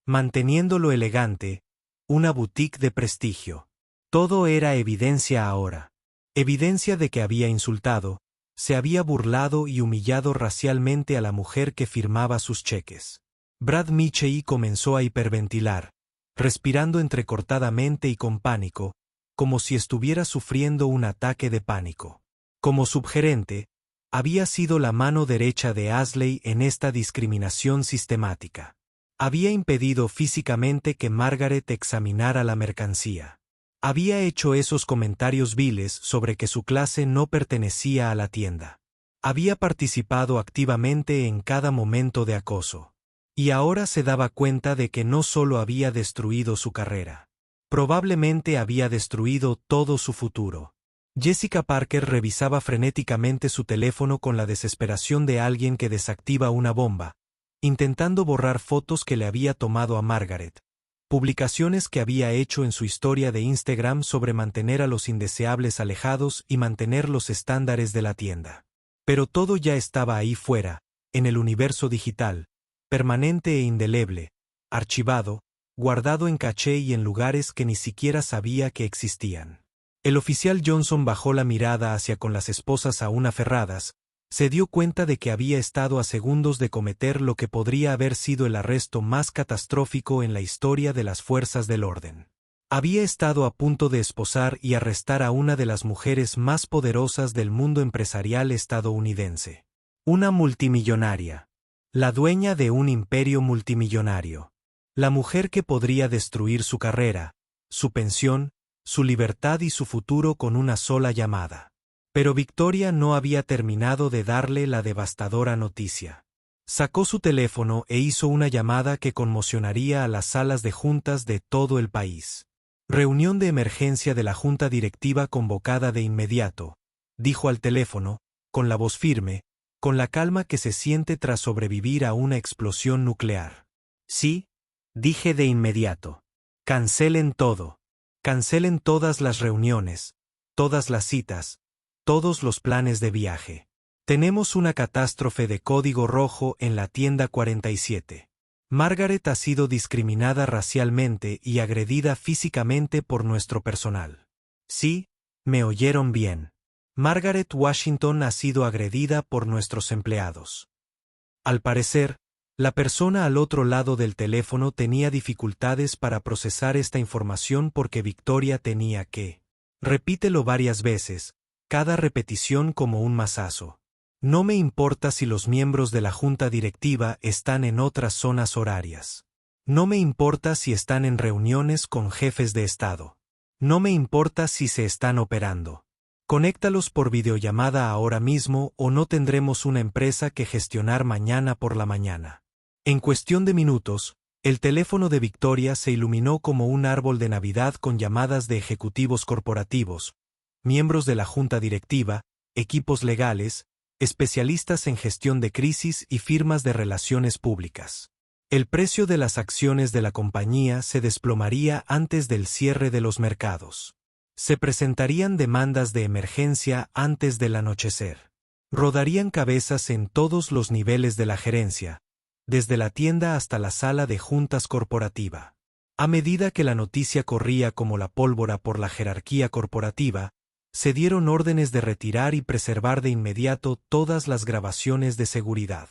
Manteniéndolo elegante, una boutique de prestigio. Todo era evidencia ahora. Evidencia de que había insultado, se había burlado y humillado racialmente a la mujer que firmaba sus cheques. Brad Michei comenzó a hiperventilar, respirando entrecortadamente y con pánico, como si estuviera sufriendo un ataque de pánico. Como subgerente, había sido la mano derecha de Ashley en esta discriminación sistemática. Había impedido físicamente que Margaret examinara la mercancía. Había hecho esos comentarios viles sobre que su clase no pertenecía a la tienda. Había participado activamente en cada momento de acoso. Y ahora se daba cuenta de que no solo había destruido su carrera. Probablemente había destruido todo su futuro. Jessica Parker revisaba frenéticamente su teléfono con la desesperación de alguien que desactiva una bomba, intentando borrar fotos que le había tomado a Margaret, publicaciones que había hecho en su historia de Instagram sobre mantener a los indeseables alejados y mantener los estándares de la tienda. Pero todo ya estaba ahí fuera, en el universo digital, permanente e indeleble, archivado, guardado en caché y en lugares que ni siquiera sabía que existían. El oficial Johnson bajó la mirada hacia con las esposas aún aferradas, se dio cuenta de que había estado a segundos de cometer lo que podría haber sido el arresto más catastrófico en la historia de las fuerzas del orden. Había estado a punto de esposar y arrestar a una de las mujeres más poderosas del mundo empresarial estadounidense. Una multimillonaria. La dueña de un imperio multimillonario. La mujer que podría destruir su carrera, su pensión, su libertad y su futuro con una sola llamada. Pero Victoria no había terminado de darle la devastadora noticia. Sacó su teléfono e hizo una llamada que conmocionaría a las salas de juntas de todo el país. Reunión de emergencia de la junta directiva convocada de inmediato. dijo al teléfono, con la voz firme, con la calma que se siente tras sobrevivir a una explosión nuclear. Sí, dije de inmediato. Cancelen todo. Cancelen todas las reuniones, todas las citas, todos los planes de viaje. Tenemos una catástrofe de código rojo en la tienda 47. Margaret ha sido discriminada racialmente y agredida físicamente por nuestro personal. Sí, me oyeron bien. Margaret Washington ha sido agredida por nuestros empleados. Al parecer, la persona al otro lado del teléfono tenía dificultades para procesar esta información porque Victoria tenía que. Repítelo varias veces, cada repetición como un mazazo. No me importa si los miembros de la junta directiva están en otras zonas horarias. No me importa si están en reuniones con jefes de Estado. No me importa si se están operando. Conéctalos por videollamada ahora mismo o no tendremos una empresa que gestionar mañana por la mañana. En cuestión de minutos, el teléfono de Victoria se iluminó como un árbol de Navidad con llamadas de ejecutivos corporativos, miembros de la junta directiva, equipos legales, especialistas en gestión de crisis y firmas de relaciones públicas. El precio de las acciones de la compañía se desplomaría antes del cierre de los mercados. Se presentarían demandas de emergencia antes del anochecer. Rodarían cabezas en todos los niveles de la gerencia, desde la tienda hasta la sala de juntas corporativa. A medida que la noticia corría como la pólvora por la jerarquía corporativa, se dieron órdenes de retirar y preservar de inmediato todas las grabaciones de seguridad.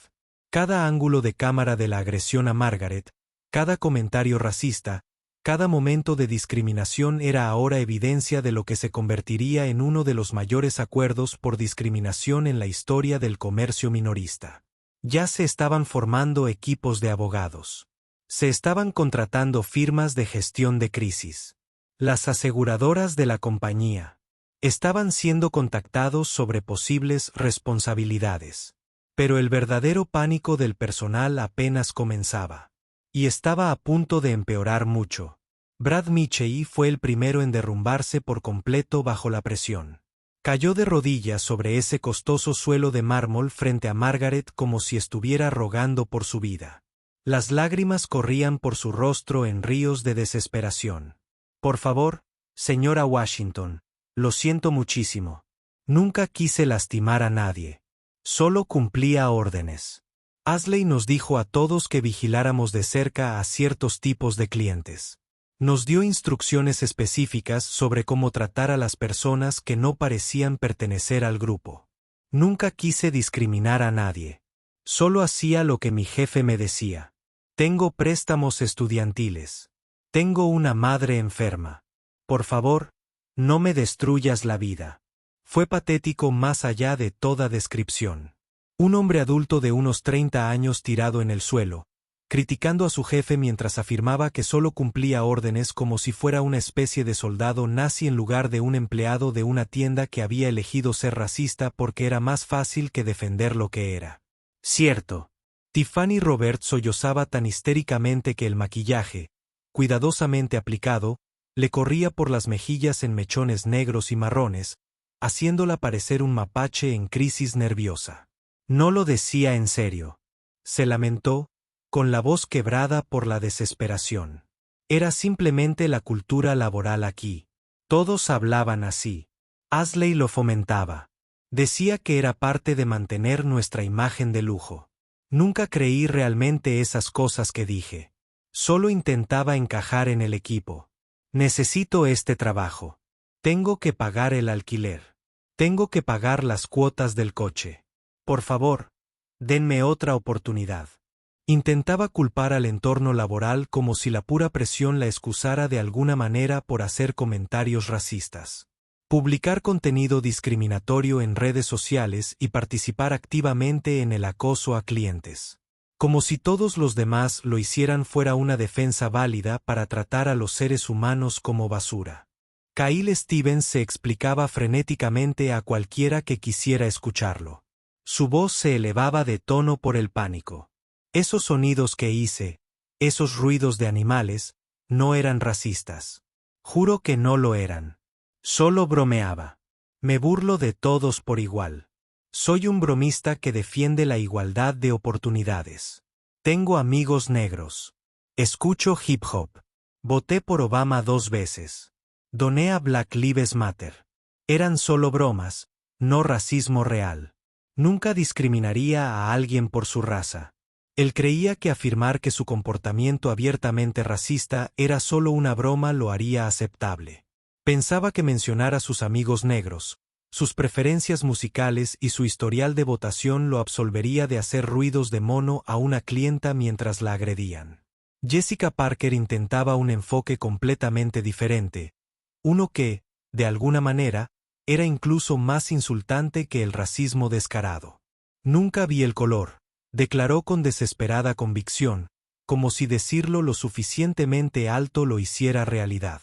Cada ángulo de cámara de la agresión a Margaret, cada comentario racista, cada momento de discriminación era ahora evidencia de lo que se convertiría en uno de los mayores acuerdos por discriminación en la historia del comercio minorista. Ya se estaban formando equipos de abogados. Se estaban contratando firmas de gestión de crisis. Las aseguradoras de la compañía estaban siendo contactados sobre posibles responsabilidades. Pero el verdadero pánico del personal apenas comenzaba. Y estaba a punto de empeorar mucho. Brad Michei fue el primero en derrumbarse por completo bajo la presión. Cayó de rodillas sobre ese costoso suelo de mármol frente a Margaret como si estuviera rogando por su vida. Las lágrimas corrían por su rostro en ríos de desesperación. Por favor, señora Washington, lo siento muchísimo. Nunca quise lastimar a nadie. Solo cumplía órdenes. Ashley nos dijo a todos que vigiláramos de cerca a ciertos tipos de clientes. Nos dio instrucciones específicas sobre cómo tratar a las personas que no parecían pertenecer al grupo. Nunca quise discriminar a nadie. Solo hacía lo que mi jefe me decía. Tengo préstamos estudiantiles. Tengo una madre enferma. Por favor, no me destruyas la vida. Fue patético más allá de toda descripción. Un hombre adulto de unos 30 años tirado en el suelo, criticando a su jefe mientras afirmaba que solo cumplía órdenes como si fuera una especie de soldado nazi en lugar de un empleado de una tienda que había elegido ser racista porque era más fácil que defender lo que era. Cierto. Tiffany Robert sollozaba tan histéricamente que el maquillaje, cuidadosamente aplicado, le corría por las mejillas en mechones negros y marrones, haciéndola parecer un mapache en crisis nerviosa. No lo decía en serio. Se lamentó, con la voz quebrada por la desesperación. Era simplemente la cultura laboral aquí. Todos hablaban así. Ashley lo fomentaba. Decía que era parte de mantener nuestra imagen de lujo. Nunca creí realmente esas cosas que dije. Solo intentaba encajar en el equipo. Necesito este trabajo. Tengo que pagar el alquiler. Tengo que pagar las cuotas del coche. Por favor, denme otra oportunidad. Intentaba culpar al entorno laboral como si la pura presión la excusara de alguna manera por hacer comentarios racistas. Publicar contenido discriminatorio en redes sociales y participar activamente en el acoso a clientes. Como si todos los demás lo hicieran fuera una defensa válida para tratar a los seres humanos como basura. Kyle Stevens se explicaba frenéticamente a cualquiera que quisiera escucharlo. Su voz se elevaba de tono por el pánico. Esos sonidos que hice, esos ruidos de animales, no eran racistas. Juro que no lo eran. Solo bromeaba. Me burlo de todos por igual. Soy un bromista que defiende la igualdad de oportunidades. Tengo amigos negros. Escucho hip hop. Voté por Obama 2 veces. Doné a Black Lives Matter. Eran solo bromas, no racismo real. Nunca discriminaría a alguien por su raza. Él creía que afirmar que su comportamiento abiertamente racista era solo una broma lo haría aceptable. Pensaba que mencionar a sus amigos negros, sus preferencias musicales y su historial de votación lo absolvería de hacer ruidos de mono a una clienta mientras la agredían. Jessica Parker intentaba un enfoque completamente diferente, uno que, de alguna manera, era incluso más insultante que el racismo descarado. Nunca vi el color, declaró con desesperada convicción, como si decirlo lo suficientemente alto lo hiciera realidad.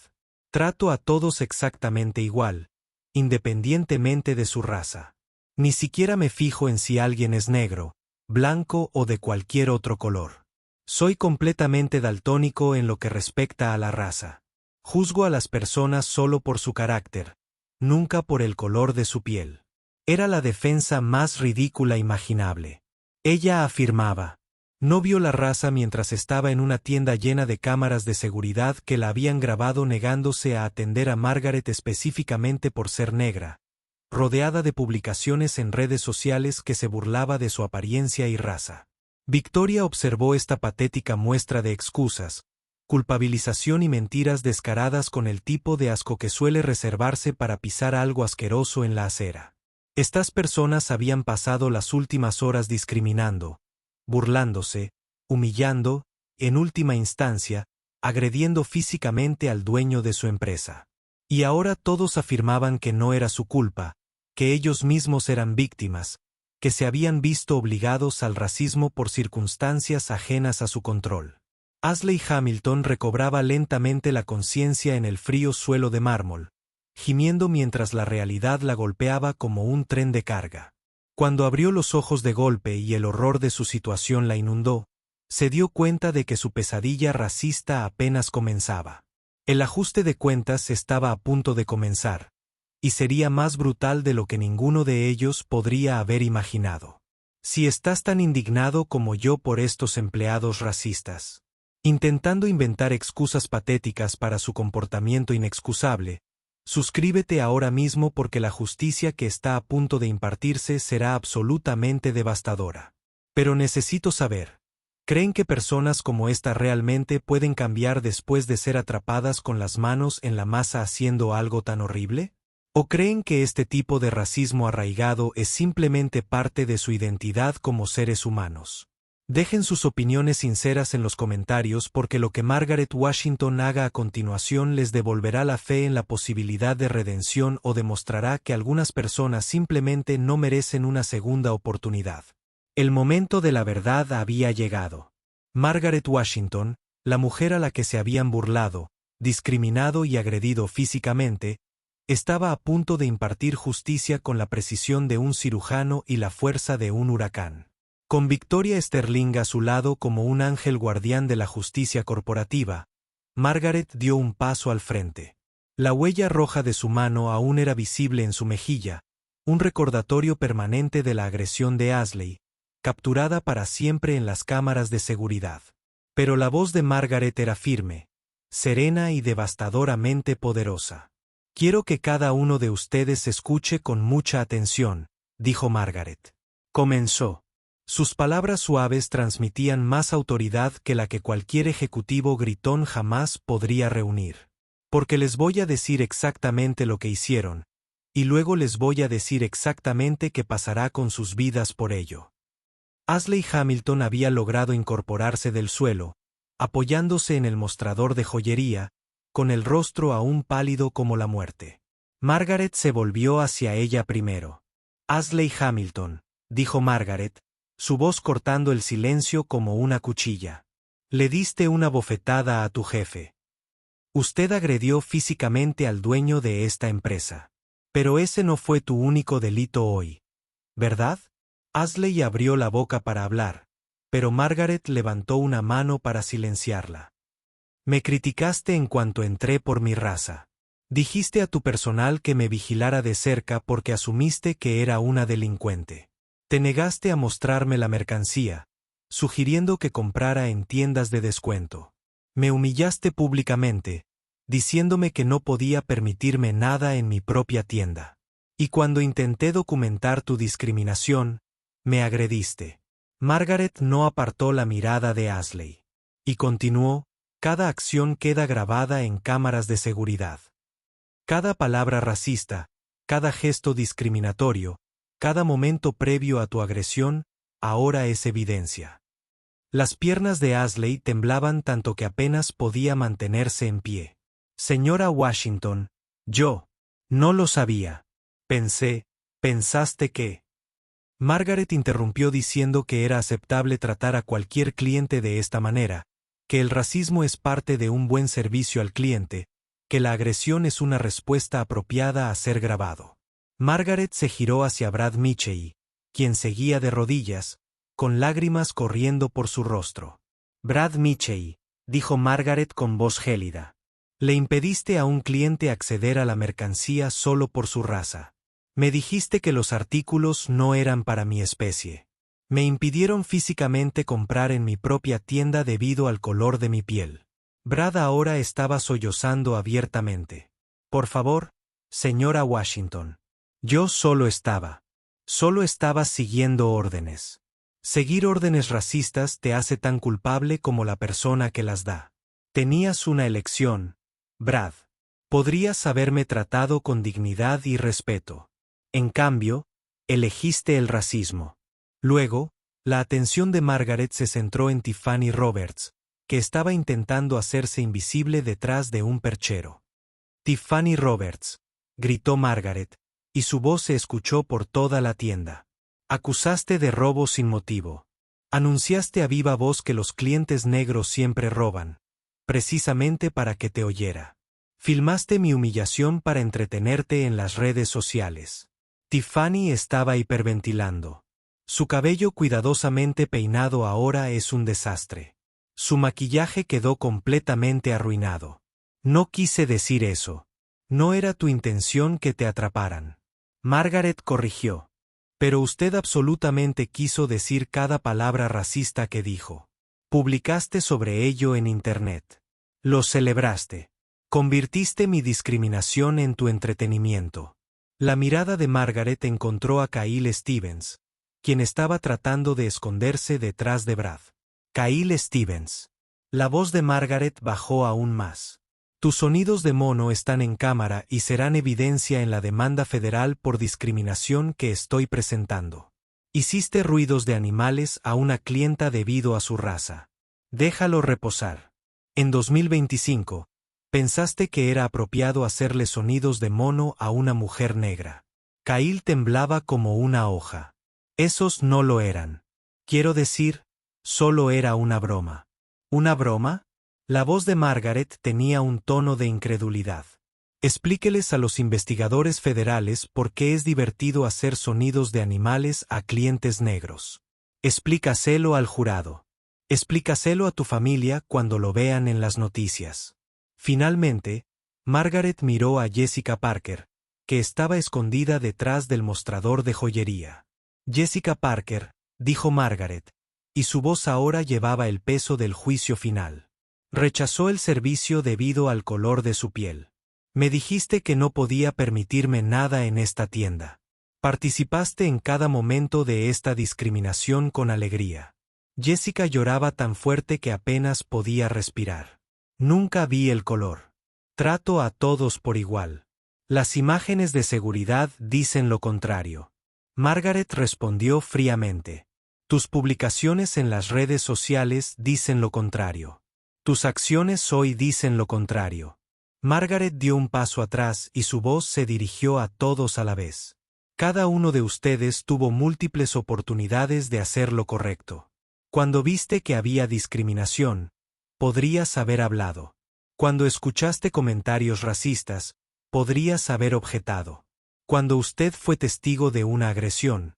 Trato a todos exactamente igual, independientemente de su raza. Ni siquiera me fijo en si alguien es negro, blanco o de cualquier otro color. Soy completamente daltónico en lo que respecta a la raza. Juzgo a las personas solo por su carácter, nunca por el color de su piel. Era la defensa más ridícula imaginable. Ella afirmaba. No vio la raza mientras estaba en una tienda llena de cámaras de seguridad que la habían grabado negándose a atender a Margaret específicamente por ser negra, rodeada de publicaciones en redes sociales que se burlaba de su apariencia y raza. Victoria observó esta patética muestra de excusas, culpabilización y mentiras descaradas con el tipo de asco que suele reservarse para pisar algo asqueroso en la acera. Estas personas habían pasado las últimas horas discriminando, burlándose, humillando, en última instancia, agrediendo físicamente al dueño de su empresa. Y ahora todos afirmaban que no era su culpa, que ellos mismos eran víctimas, que se habían visto obligados al racismo por circunstancias ajenas a su control. Ashley Hamilton recobraba lentamente la conciencia en el frío suelo de mármol, gimiendo mientras la realidad la golpeaba como un tren de carga. Cuando abrió los ojos de golpe y el horror de su situación la inundó, se dio cuenta de que su pesadilla racista apenas comenzaba. El ajuste de cuentas estaba a punto de comenzar, y sería más brutal de lo que ninguno de ellos podría haber imaginado. Si estás tan indignado como yo por estos empleados racistas, intentando inventar excusas patéticas para su comportamiento inexcusable, suscríbete ahora mismo porque la justicia que está a punto de impartirse será absolutamente devastadora. Pero necesito saber, ¿creen que personas como esta realmente pueden cambiar después de ser atrapadas con las manos en la masa haciendo algo tan horrible? ¿O creen que este tipo de racismo arraigado es simplemente parte de su identidad como seres humanos? Dejen sus opiniones sinceras en los comentarios porque lo que Margaret Washington haga a continuación les devolverá la fe en la posibilidad de redención o demostrará que algunas personas simplemente no merecen una segunda oportunidad. El momento de la verdad había llegado. Margaret Washington, la mujer a la que se habían burlado, discriminado y agredido físicamente, estaba a punto de impartir justicia con la precisión de un cirujano y la fuerza de un huracán. Con Victoria Sterling a su lado como un ángel guardián de la justicia corporativa, Margaret dio un paso al frente. La huella roja de su mano aún era visible en su mejilla, un recordatorio permanente de la agresión de Ashley, capturada para siempre en las cámaras de seguridad. Pero la voz de Margaret era firme, serena y devastadoramente poderosa. Quiero que cada uno de ustedes escuche con mucha atención, dijo Margaret. Comenzó. Sus palabras suaves transmitían más autoridad que la que cualquier ejecutivo gritón jamás podría reunir. Porque les voy a decir exactamente lo que hicieron, y luego les voy a decir exactamente qué pasará con sus vidas por ello. Ashley Hamilton había logrado incorporarse del suelo, apoyándose en el mostrador de joyería, con el rostro aún pálido como la muerte. Margaret se volvió hacia ella primero. Ashley Hamilton, dijo Margaret, su voz cortando el silencio como una cuchilla. Le diste una bofetada a tu jefe. Usted agredió físicamente al dueño de esta empresa. Pero ese no fue tu único delito hoy, ¿verdad? Ashley abrió la boca para hablar, pero Margaret levantó una mano para silenciarla. Me criticaste en cuanto entré por mi raza. Dijiste a tu personal que me vigilara de cerca porque asumiste que era una delincuente. Te negaste a mostrarme la mercancía, sugiriendo que comprara en tiendas de descuento. Me humillaste públicamente, diciéndome que no podía permitirme nada en mi propia tienda. Y cuando intenté documentar tu discriminación, me agrediste. Margaret no apartó la mirada de Ashley. Y continuó, cada acción queda grabada en cámaras de seguridad. Cada palabra racista, cada gesto discriminatorio, cada momento previo a tu agresión, ahora es evidencia. Las piernas de Ashley temblaban tanto que apenas podía mantenerse en pie. Señora Washington, yo no lo sabía. Pensaste que... Margaret interrumpió diciendo que era aceptable tratar a cualquier cliente de esta manera, que el racismo es parte de un buen servicio al cliente, que la agresión es una respuesta apropiada a ser grabado. Margaret se giró hacia Brad Mitchell, quien seguía de rodillas, con lágrimas corriendo por su rostro. Brad Mitchell, dijo Margaret con voz gélida. Le impediste a un cliente acceder a la mercancía solo por su raza. Me dijiste que los artículos no eran para mi especie. Me impidieron físicamente comprar en mi propia tienda debido al color de mi piel. Brad ahora estaba sollozando abiertamente. Por favor, señora Washington. Yo solo estaba siguiendo órdenes. Seguir órdenes racistas te hace tan culpable como la persona que las da. Tenías una elección, Brad. Podrías haberme tratado con dignidad y respeto. En cambio, elegiste el racismo. Luego, la atención de Margaret se centró en Tiffany Roberts, que estaba intentando hacerse invisible detrás de un perchero. Tiffany Roberts, gritó Margaret, y su voz se escuchó por toda la tienda. Acusaste de robo sin motivo. Anunciaste a viva voz que los clientes negros siempre roban, precisamente para que te oyera. Filmaste mi humillación para entretenerte en las redes sociales. Tiffany estaba hiperventilando. Su cabello cuidadosamente peinado ahora es un desastre. Su maquillaje quedó completamente arruinado. No quise decir eso. No era tu intención que te atraparan. Margaret corrigió. Pero usted absolutamente quiso decir cada palabra racista que dijo. Publicaste sobre ello en Internet. Lo celebraste. Convirtiste mi discriminación en tu entretenimiento. La mirada de Margaret encontró a Kyle Stevens, quien estaba tratando de esconderse detrás de Brad. Kyle Stevens. La voz de Margaret bajó aún más. Tus sonidos de mono están en cámara y serán evidencia en la demanda federal por discriminación que estoy presentando. Hiciste ruidos de animales a una clienta debido a su raza. Déjalo reposar. En 2025, pensaste que era apropiado hacerle sonidos de mono a una mujer negra. Kyle temblaba como una hoja. Esos no lo eran. Quiero decir, solo era una broma. ¿Una broma? La voz de Margaret tenía un tono de incredulidad. Explíqueles a los investigadores federales por qué es divertido hacer sonidos de animales a clientes negros. Explícaselo al jurado. Explícaselo a tu familia cuando lo vean en las noticias. Finalmente, Margaret miró a Jessica Parker, que estaba escondida detrás del mostrador de joyería. Jessica Parker, dijo Margaret, y su voz ahora llevaba el peso del juicio final. Rechazó el servicio debido al color de su piel. Me dijiste que no podía permitirme nada en esta tienda. Participaste en cada momento de esta discriminación con alegría. Jessica lloraba tan fuerte que apenas podía respirar. Nunca vi el color. Trato a todos por igual. Las imágenes de seguridad dicen lo contrario. Margaret respondió fríamente. Tus publicaciones en las redes sociales dicen lo contrario. Tus acciones hoy dicen lo contrario. Margaret dio un paso atrás y su voz se dirigió a todos a la vez. Cada uno de ustedes tuvo múltiples oportunidades de hacer lo correcto. Cuando viste que había discriminación, podrías haber hablado. Cuando escuchaste comentarios racistas, podrías haber objetado. Cuando usted fue testigo de una agresión,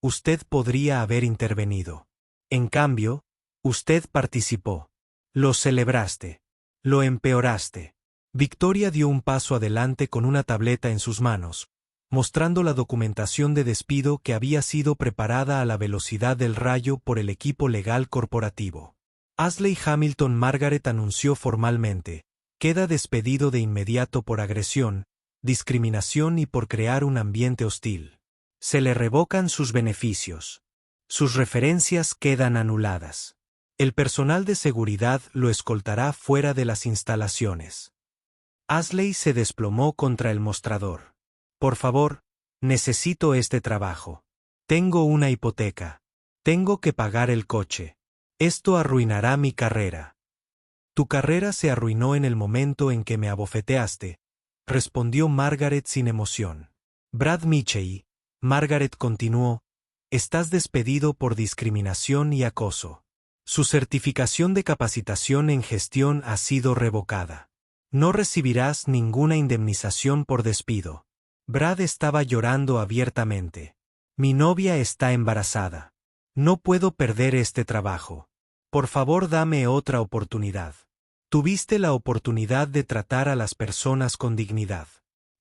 usted podría haber intervenido. En cambio, usted participó. Lo celebraste. Lo empeoraste. Victoria dio un paso adelante con una tableta en sus manos, mostrando la documentación de despido que había sido preparada a la velocidad del rayo por el equipo legal corporativo. Ashley Hamilton Margaret anunció formalmente: queda despedido de inmediato por agresión, discriminación y por crear un ambiente hostil. Se le revocan sus beneficios. Sus referencias quedan anuladas. El personal de seguridad lo escoltará fuera de las instalaciones. Ashley se desplomó contra el mostrador. Por favor, necesito este trabajo. Tengo una hipoteca. Tengo que pagar el coche. Esto arruinará mi carrera. Tu carrera se arruinó en el momento en que me abofeteaste, respondió Margaret sin emoción. Brad Mitchell, Margaret continuó, estás despedido por discriminación y acoso. Su certificación de capacitación en gestión ha sido revocada. No recibirás ninguna indemnización por despido. Brad estaba llorando abiertamente. Mi novia está embarazada. No puedo perder este trabajo. Por favor, dame otra oportunidad. Tuviste la oportunidad de tratar a las personas con dignidad.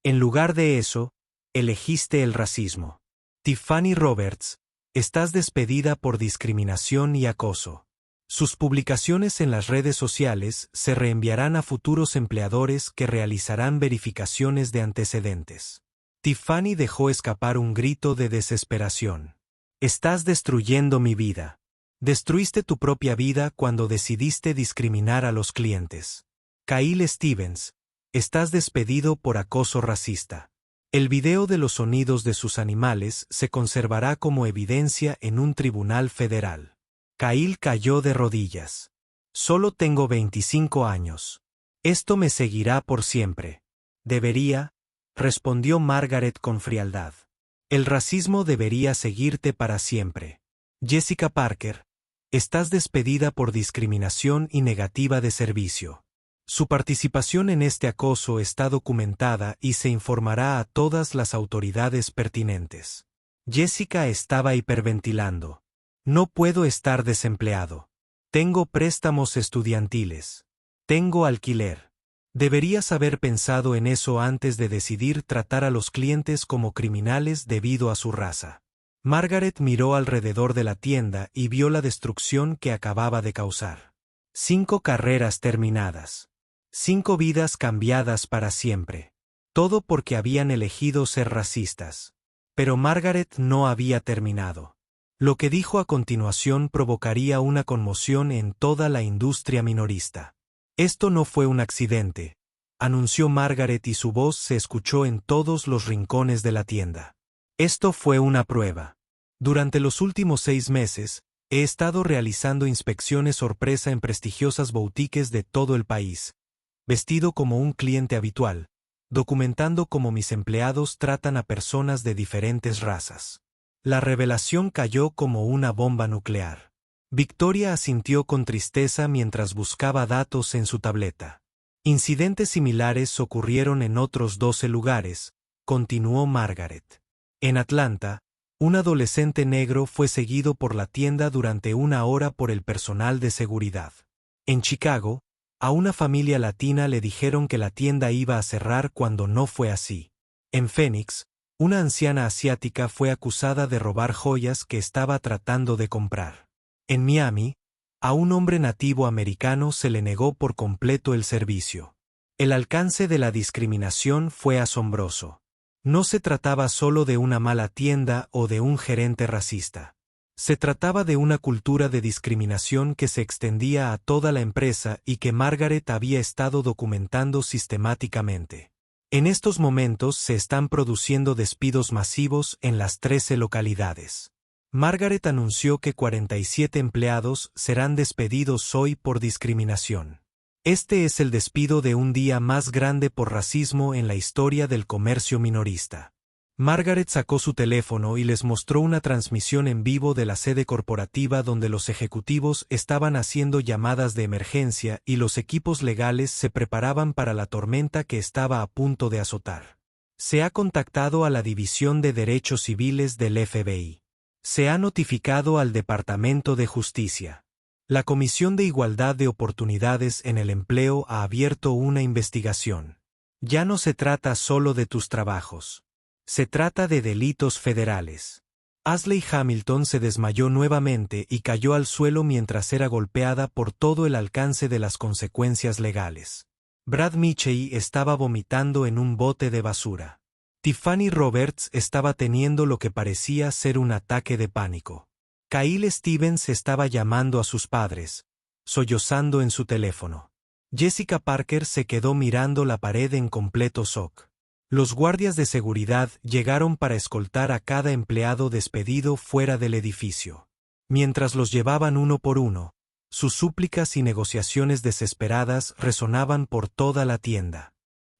En lugar de eso, elegiste el racismo. Tiffany Roberts, estás despedida por discriminación y acoso. Sus publicaciones en las redes sociales se reenviarán a futuros empleadores que realizarán verificaciones de antecedentes. Tiffany dejó escapar un grito de desesperación. Estás destruyendo mi vida. Destruiste tu propia vida cuando decidiste discriminar a los clientes. Kyle Stevens, estás despedido por acoso racista. El video de los sonidos de sus animales se conservará como evidencia en un tribunal federal. Kyle cayó de rodillas. Solo tengo 25 años. Esto me seguirá por siempre. Debería, respondió Margaret con frialdad. El racismo debería seguirte para siempre. Jessica Parker, estás despedida por discriminación y negativa de servicio. Su participación en este acoso está documentada y se informará a todas las autoridades pertinentes. Jessica estaba hiperventilando. No puedo estar desempleado. Tengo préstamos estudiantiles. Tengo alquiler. Deberías haber pensado en eso antes de decidir tratar a los clientes como criminales debido a su raza. Margaret miró alrededor de la tienda y vio la destrucción que acababa de causar. 5 carreras terminadas. 5 vidas cambiadas para siempre. Todo porque habían elegido ser racistas. Pero Margaret no había terminado. Lo que dijo a continuación provocaría una conmoción en toda la industria minorista. Esto no fue un accidente, anunció Margaret y su voz se escuchó en todos los rincones de la tienda. Esto fue una prueba. Durante los últimos 6 meses, he estado realizando inspecciones sorpresa en prestigiosas boutiques de todo el país, vestido como un cliente habitual, documentando cómo mis empleados tratan a personas de diferentes razas. La revelación cayó como una bomba nuclear. Victoria asintió con tristeza mientras buscaba datos en su tableta. Incidentes similares ocurrieron en otros 12 lugares, continuó Margaret. En Atlanta, un adolescente negro fue seguido por la tienda durante 1 hora por el personal de seguridad. En Chicago, a una familia latina le dijeron que la tienda iba a cerrar cuando no fue así. En Phoenix, una anciana asiática fue acusada de robar joyas que estaba tratando de comprar. En Miami, a un hombre nativo americano se le negó por completo el servicio. El alcance de la discriminación fue asombroso. No se trataba solo de una mala tienda o de un gerente racista. Se trataba de una cultura de discriminación que se extendía a toda la empresa y que Margaret había estado documentando sistemáticamente. En estos momentos se están produciendo despidos masivos en las 13 localidades. Margaret anunció que 47 empleados serán despedidos hoy por discriminación. Este es el despido de un día más grande por racismo en la historia del comercio minorista. Margaret sacó su teléfono y les mostró una transmisión en vivo de la sede corporativa donde los ejecutivos estaban haciendo llamadas de emergencia y los equipos legales se preparaban para la tormenta que estaba a punto de azotar. Se ha contactado a la División de Derechos Civiles del FBI. Se ha notificado al Departamento de Justicia. La Comisión de Igualdad de Oportunidades en el Empleo ha abierto una investigación. Ya no se trata solo de tus trabajos. Se trata de delitos federales. Ashley Hamilton se desmayó nuevamente y cayó al suelo mientras era golpeada por todo el alcance de las consecuencias legales. Brad Mitchell estaba vomitando en un bote de basura. Tiffany Roberts estaba teniendo lo que parecía ser un ataque de pánico. Kyle Stevens estaba llamando a sus padres, sollozando en su teléfono. Jessica Parker se quedó mirando la pared en completo shock. Los guardias de seguridad llegaron para escoltar a cada empleado despedido fuera del edificio. Mientras los llevaban uno por uno, sus súplicas y negociaciones desesperadas resonaban por toda la tienda.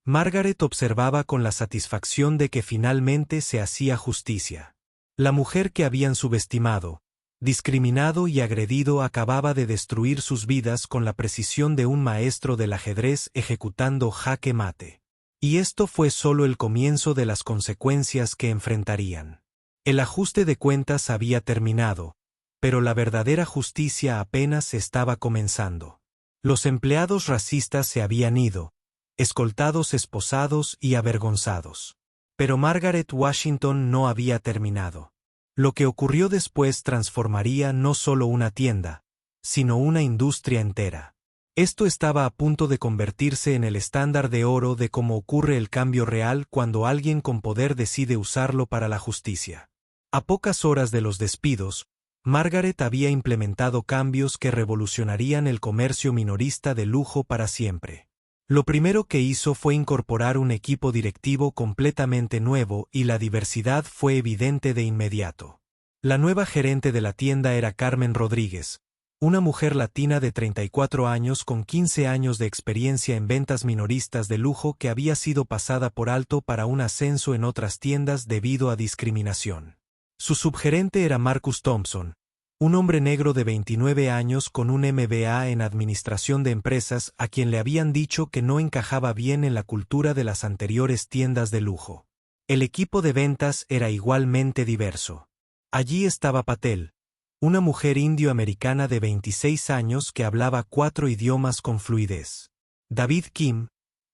Margaret observaba con la satisfacción de que finalmente se hacía justicia. La mujer que habían subestimado, discriminado y agredido acababa de destruir sus vidas con la precisión de un maestro del ajedrez ejecutando jaque mate. Y esto fue solo el comienzo de las consecuencias que enfrentarían. El ajuste de cuentas había terminado, pero la verdadera justicia apenas estaba comenzando. Los empleados racistas se habían ido, escoltados, esposados y avergonzados. Pero Margaret Washington no había terminado. Lo que ocurrió después transformaría no solo una tienda, sino una industria entera. Esto estaba a punto de convertirse en el estándar de oro de cómo ocurre el cambio real cuando alguien con poder decide usarlo para la justicia. A pocas horas de los despidos, Margaret había implementado cambios que revolucionarían el comercio minorista de lujo para siempre. Lo primero que hizo fue incorporar un equipo directivo completamente nuevo y la diversidad fue evidente de inmediato. La nueva gerente de la tienda era Carmen Rodríguez, una mujer latina de 34 años con 15 años de experiencia en ventas minoristas de lujo que había sido pasada por alto para un ascenso en otras tiendas debido a discriminación. Su subgerente era Marcus Thompson, un hombre negro de 29 años con un MBA en Administración de Empresas a quien le habían dicho que no encajaba bien en la cultura de las anteriores tiendas de lujo. El equipo de ventas era igualmente diverso. Allí estaba Patel, una mujer indio-americana de 26 años que hablaba 4 idiomas con fluidez. David Kim,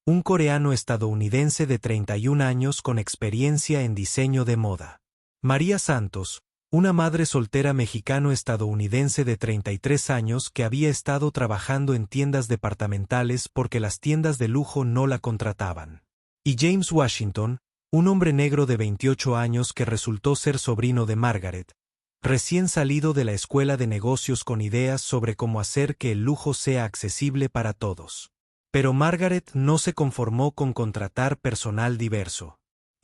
un coreano estadounidense de 31 años con experiencia en diseño de moda. María Santos, una madre soltera mexicano-estadounidense de 33 años que había estado trabajando en tiendas departamentales porque las tiendas de lujo no la contrataban. Y James Washington, un hombre negro de 28 años que resultó ser sobrino de Margaret, recién salido de la escuela de negocios con ideas sobre cómo hacer que el lujo sea accesible para todos. Pero Margaret no se conformó con contratar personal diverso.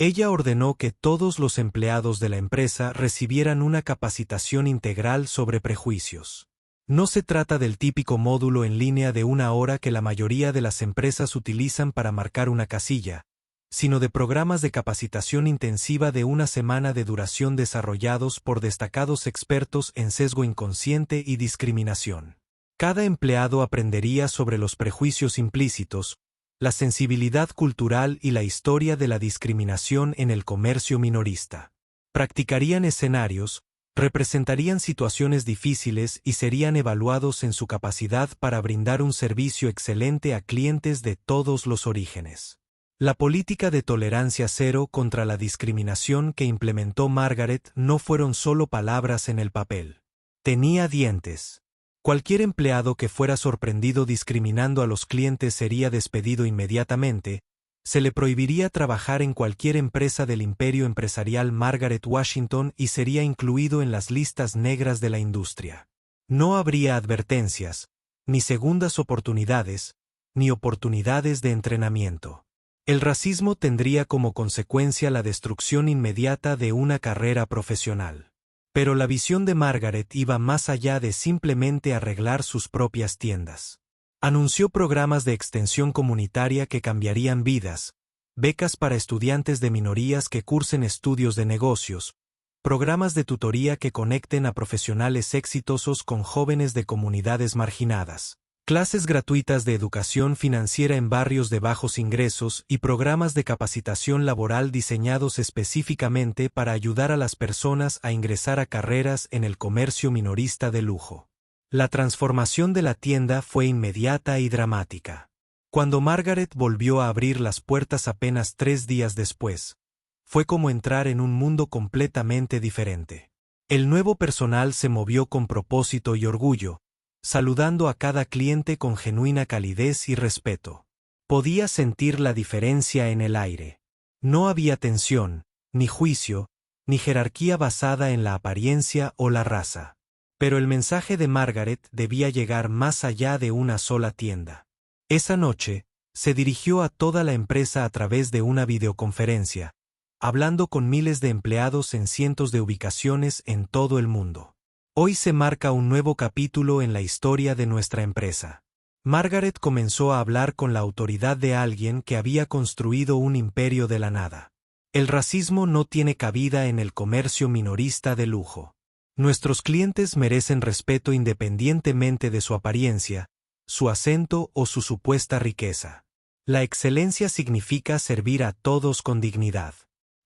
Ella ordenó que todos los empleados de la empresa recibieran una capacitación integral sobre prejuicios. No se trata del típico módulo en línea de 1 hora que la mayoría de las empresas utilizan para marcar una casilla, sino de programas de capacitación intensiva de 1 semana de duración desarrollados por destacados expertos en sesgo inconsciente y discriminación. Cada empleado aprendería sobre los prejuicios implícitos, la sensibilidad cultural y la historia de la discriminación en el comercio minorista. Practicarían escenarios, representarían situaciones difíciles y serían evaluados en su capacidad para brindar un servicio excelente a clientes de todos los orígenes. La política de tolerancia cero contra la discriminación que implementó Margaret no fueron solo palabras en el papel. Tenía dientes. Cualquier empleado que fuera sorprendido discriminando a los clientes sería despedido inmediatamente, se le prohibiría trabajar en cualquier empresa del imperio empresarial Margaret Washington y sería incluido en las listas negras de la industria. No habría advertencias, ni segundas oportunidades, ni oportunidades de entrenamiento. El racismo tendría como consecuencia la destrucción inmediata de una carrera profesional. Pero la visión de Margaret iba más allá de simplemente arreglar sus propias tiendas. Anunció programas de extensión comunitaria que cambiarían vidas, becas para estudiantes de minorías que cursen estudios de negocios, programas de tutoría que conecten a profesionales exitosos con jóvenes de comunidades marginadas, clases gratuitas de educación financiera en barrios de bajos ingresos y programas de capacitación laboral diseñados específicamente para ayudar a las personas a ingresar a carreras en el comercio minorista de lujo. La transformación de la tienda fue inmediata y dramática. Cuando Margaret volvió a abrir las puertas apenas 3 días después, fue como entrar en un mundo completamente diferente. El nuevo personal se movió con propósito y orgullo, saludando a cada cliente con genuina calidez y respeto. Podía sentir la diferencia en el aire. No había tensión, ni juicio, ni jerarquía basada en la apariencia o la raza. Pero el mensaje de Margaret debía llegar más allá de una sola tienda. Esa noche, se dirigió a toda la empresa a través de una videoconferencia, hablando con miles de empleados en cientos de ubicaciones en todo el mundo. Hoy se marca un nuevo capítulo en la historia de nuestra empresa. Margaret comenzó a hablar con la autoridad de alguien que había construido un imperio de la nada. El racismo no tiene cabida en el comercio minorista de lujo. Nuestros clientes merecen respeto independientemente de su apariencia, su acento o su supuesta riqueza. La excelencia significa servir a todos con dignidad.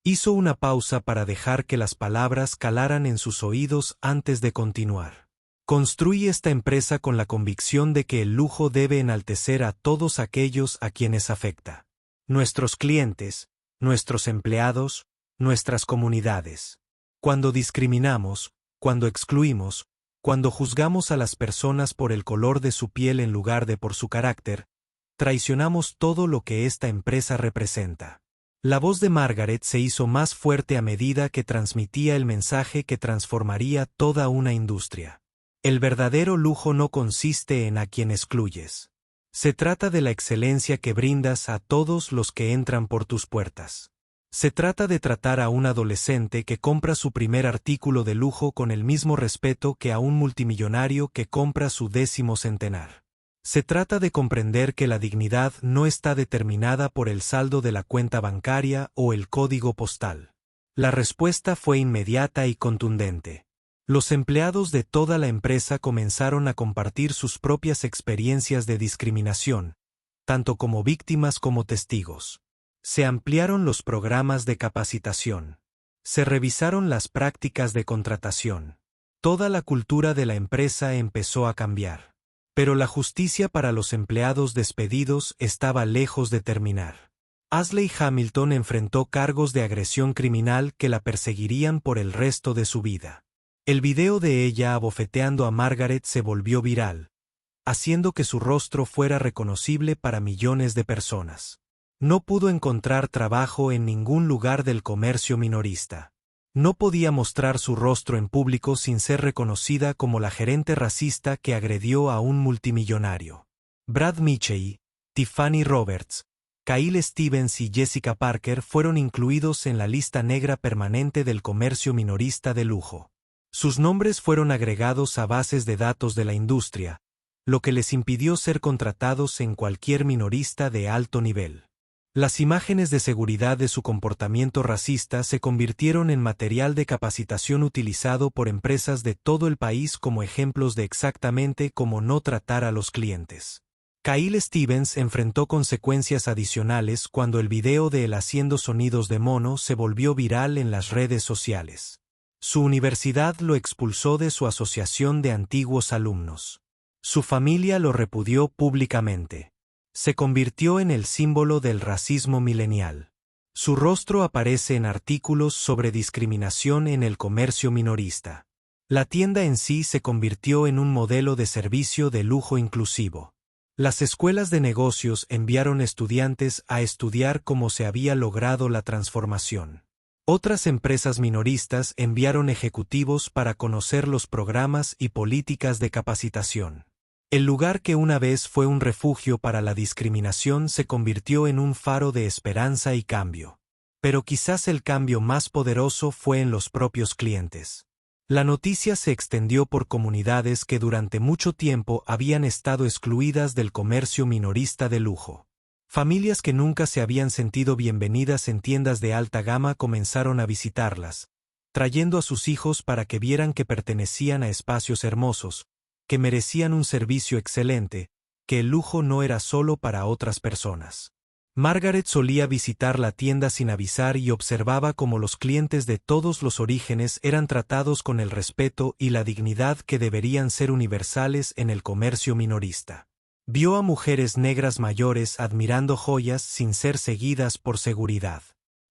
Hizo una pausa para dejar que las palabras calaran en sus oídos antes de continuar. Construye esta empresa con la convicción de que el lujo debe enaltecer a todos aquellos a quienes afecta. Nuestros clientes, nuestros empleados, nuestras comunidades. Cuando discriminamos, cuando excluimos, cuando juzgamos a las personas por el color de su piel en lugar de por su carácter, traicionamos todo lo que esta empresa representa. La voz de Margaret se hizo más fuerte a medida que transmitía el mensaje que transformaría toda una industria. El verdadero lujo no consiste en a quien excluyes. Se trata de la excelencia que brindas a todos los que entran por tus puertas. Se trata de tratar a un adolescente que compra su primer artículo de lujo con el mismo respeto que a un multimillonario que compra su 10º centenar. Se trata de comprender que la dignidad no está determinada por el saldo de la cuenta bancaria o el código postal. La respuesta fue inmediata y contundente. Los empleados de toda la empresa comenzaron a compartir sus propias experiencias de discriminación, tanto como víctimas como testigos. Se ampliaron los programas de capacitación. Se revisaron las prácticas de contratación. Toda la cultura de la empresa empezó a cambiar. Pero la justicia para los empleados despedidos estaba lejos de terminar. Ashley Hamilton enfrentó cargos de agresión criminal que la perseguirían por el resto de su vida. El video de ella abofeteando a Margaret se volvió viral, haciendo que su rostro fuera reconocible para millones de personas. No pudo encontrar trabajo en ningún lugar del comercio minorista. No podía mostrar su rostro en público sin ser reconocida como la gerente racista que agredió a un multimillonario. Brad Michei, Tiffany Roberts, Kyle Stevens y Jessica Parker fueron incluidos en la lista negra permanente del comercio minorista de lujo. Sus nombres fueron agregados a bases de datos de la industria, lo que les impidió ser contratados en cualquier minorista de alto nivel. Las imágenes de seguridad de su comportamiento racista se convirtieron en material de capacitación utilizado por empresas de todo el país como ejemplos de exactamente cómo no tratar a los clientes. Kyle Stevens enfrentó consecuencias adicionales cuando el video de él haciendo sonidos de mono se volvió viral en las redes sociales. Su universidad lo expulsó de su asociación de antiguos alumnos. Su familia lo repudió públicamente. Se convirtió en el símbolo del racismo milenial. Su rostro aparece en artículos sobre discriminación en el comercio minorista. La tienda en sí se convirtió en un modelo de servicio de lujo inclusivo. Las escuelas de negocios enviaron estudiantes a estudiar cómo se había logrado la transformación. Otras empresas minoristas enviaron ejecutivos para conocer los programas y políticas de capacitación. El lugar que una vez fue un refugio para la discriminación se convirtió en un faro de esperanza y cambio. Pero quizás el cambio más poderoso fue en los propios clientes. La noticia se extendió por comunidades que durante mucho tiempo habían estado excluidas del comercio minorista de lujo. Familias que nunca se habían sentido bienvenidas en tiendas de alta gama comenzaron a visitarlas, trayendo a sus hijos para que vieran que pertenecían a espacios hermosos, que merecían un servicio excelente, que el lujo no era solo para otras personas. Margaret solía visitar la tienda sin avisar y observaba cómo los clientes de todos los orígenes eran tratados con el respeto y la dignidad que deberían ser universales en el comercio minorista. Vio a mujeres negras mayores admirando joyas sin ser seguidas por seguridad.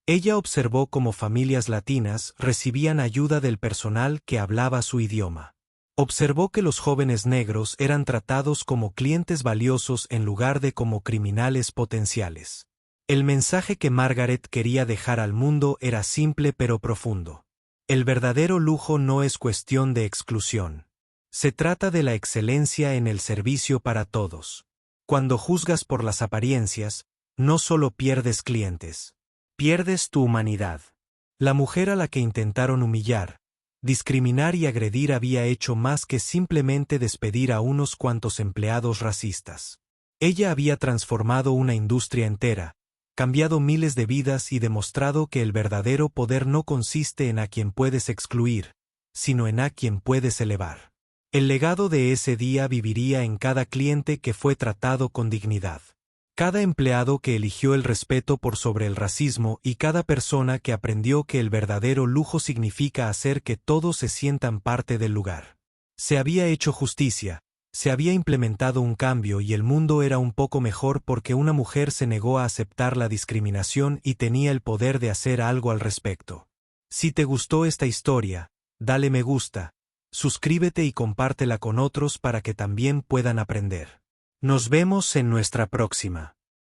Ella observó cómo familias latinas recibían ayuda del personal que hablaba su idioma. Observó que los jóvenes negros eran tratados como clientes valiosos en lugar de como criminales potenciales. El mensaje que Margaret quería dejar al mundo era simple pero profundo. El verdadero lujo no es cuestión de exclusión. Se trata de la excelencia en el servicio para todos. Cuando juzgas por las apariencias, no solo pierdes clientes. Pierdes tu humanidad. La mujer a la que intentaron humillar, discriminar y agredir había hecho más que simplemente despedir a unos cuantos empleados racistas. Ella había transformado una industria entera, cambiado miles de vidas y demostrado que el verdadero poder no consiste en a quien puedes excluir, sino en a quien puedes elevar. El legado de ese día viviría en cada cliente que fue tratado con dignidad. Cada empleado que eligió el respeto por sobre el racismo y cada persona que aprendió que el verdadero lujo significa hacer que todos se sientan parte del lugar. Se había hecho justicia, se había implementado un cambio y el mundo era un poco mejor porque una mujer se negó a aceptar la discriminación y tenía el poder de hacer algo al respecto. Si te gustó esta historia, dale me gusta, suscríbete y compártela con otros para que también puedan aprender. Nos vemos en nuestra próxima.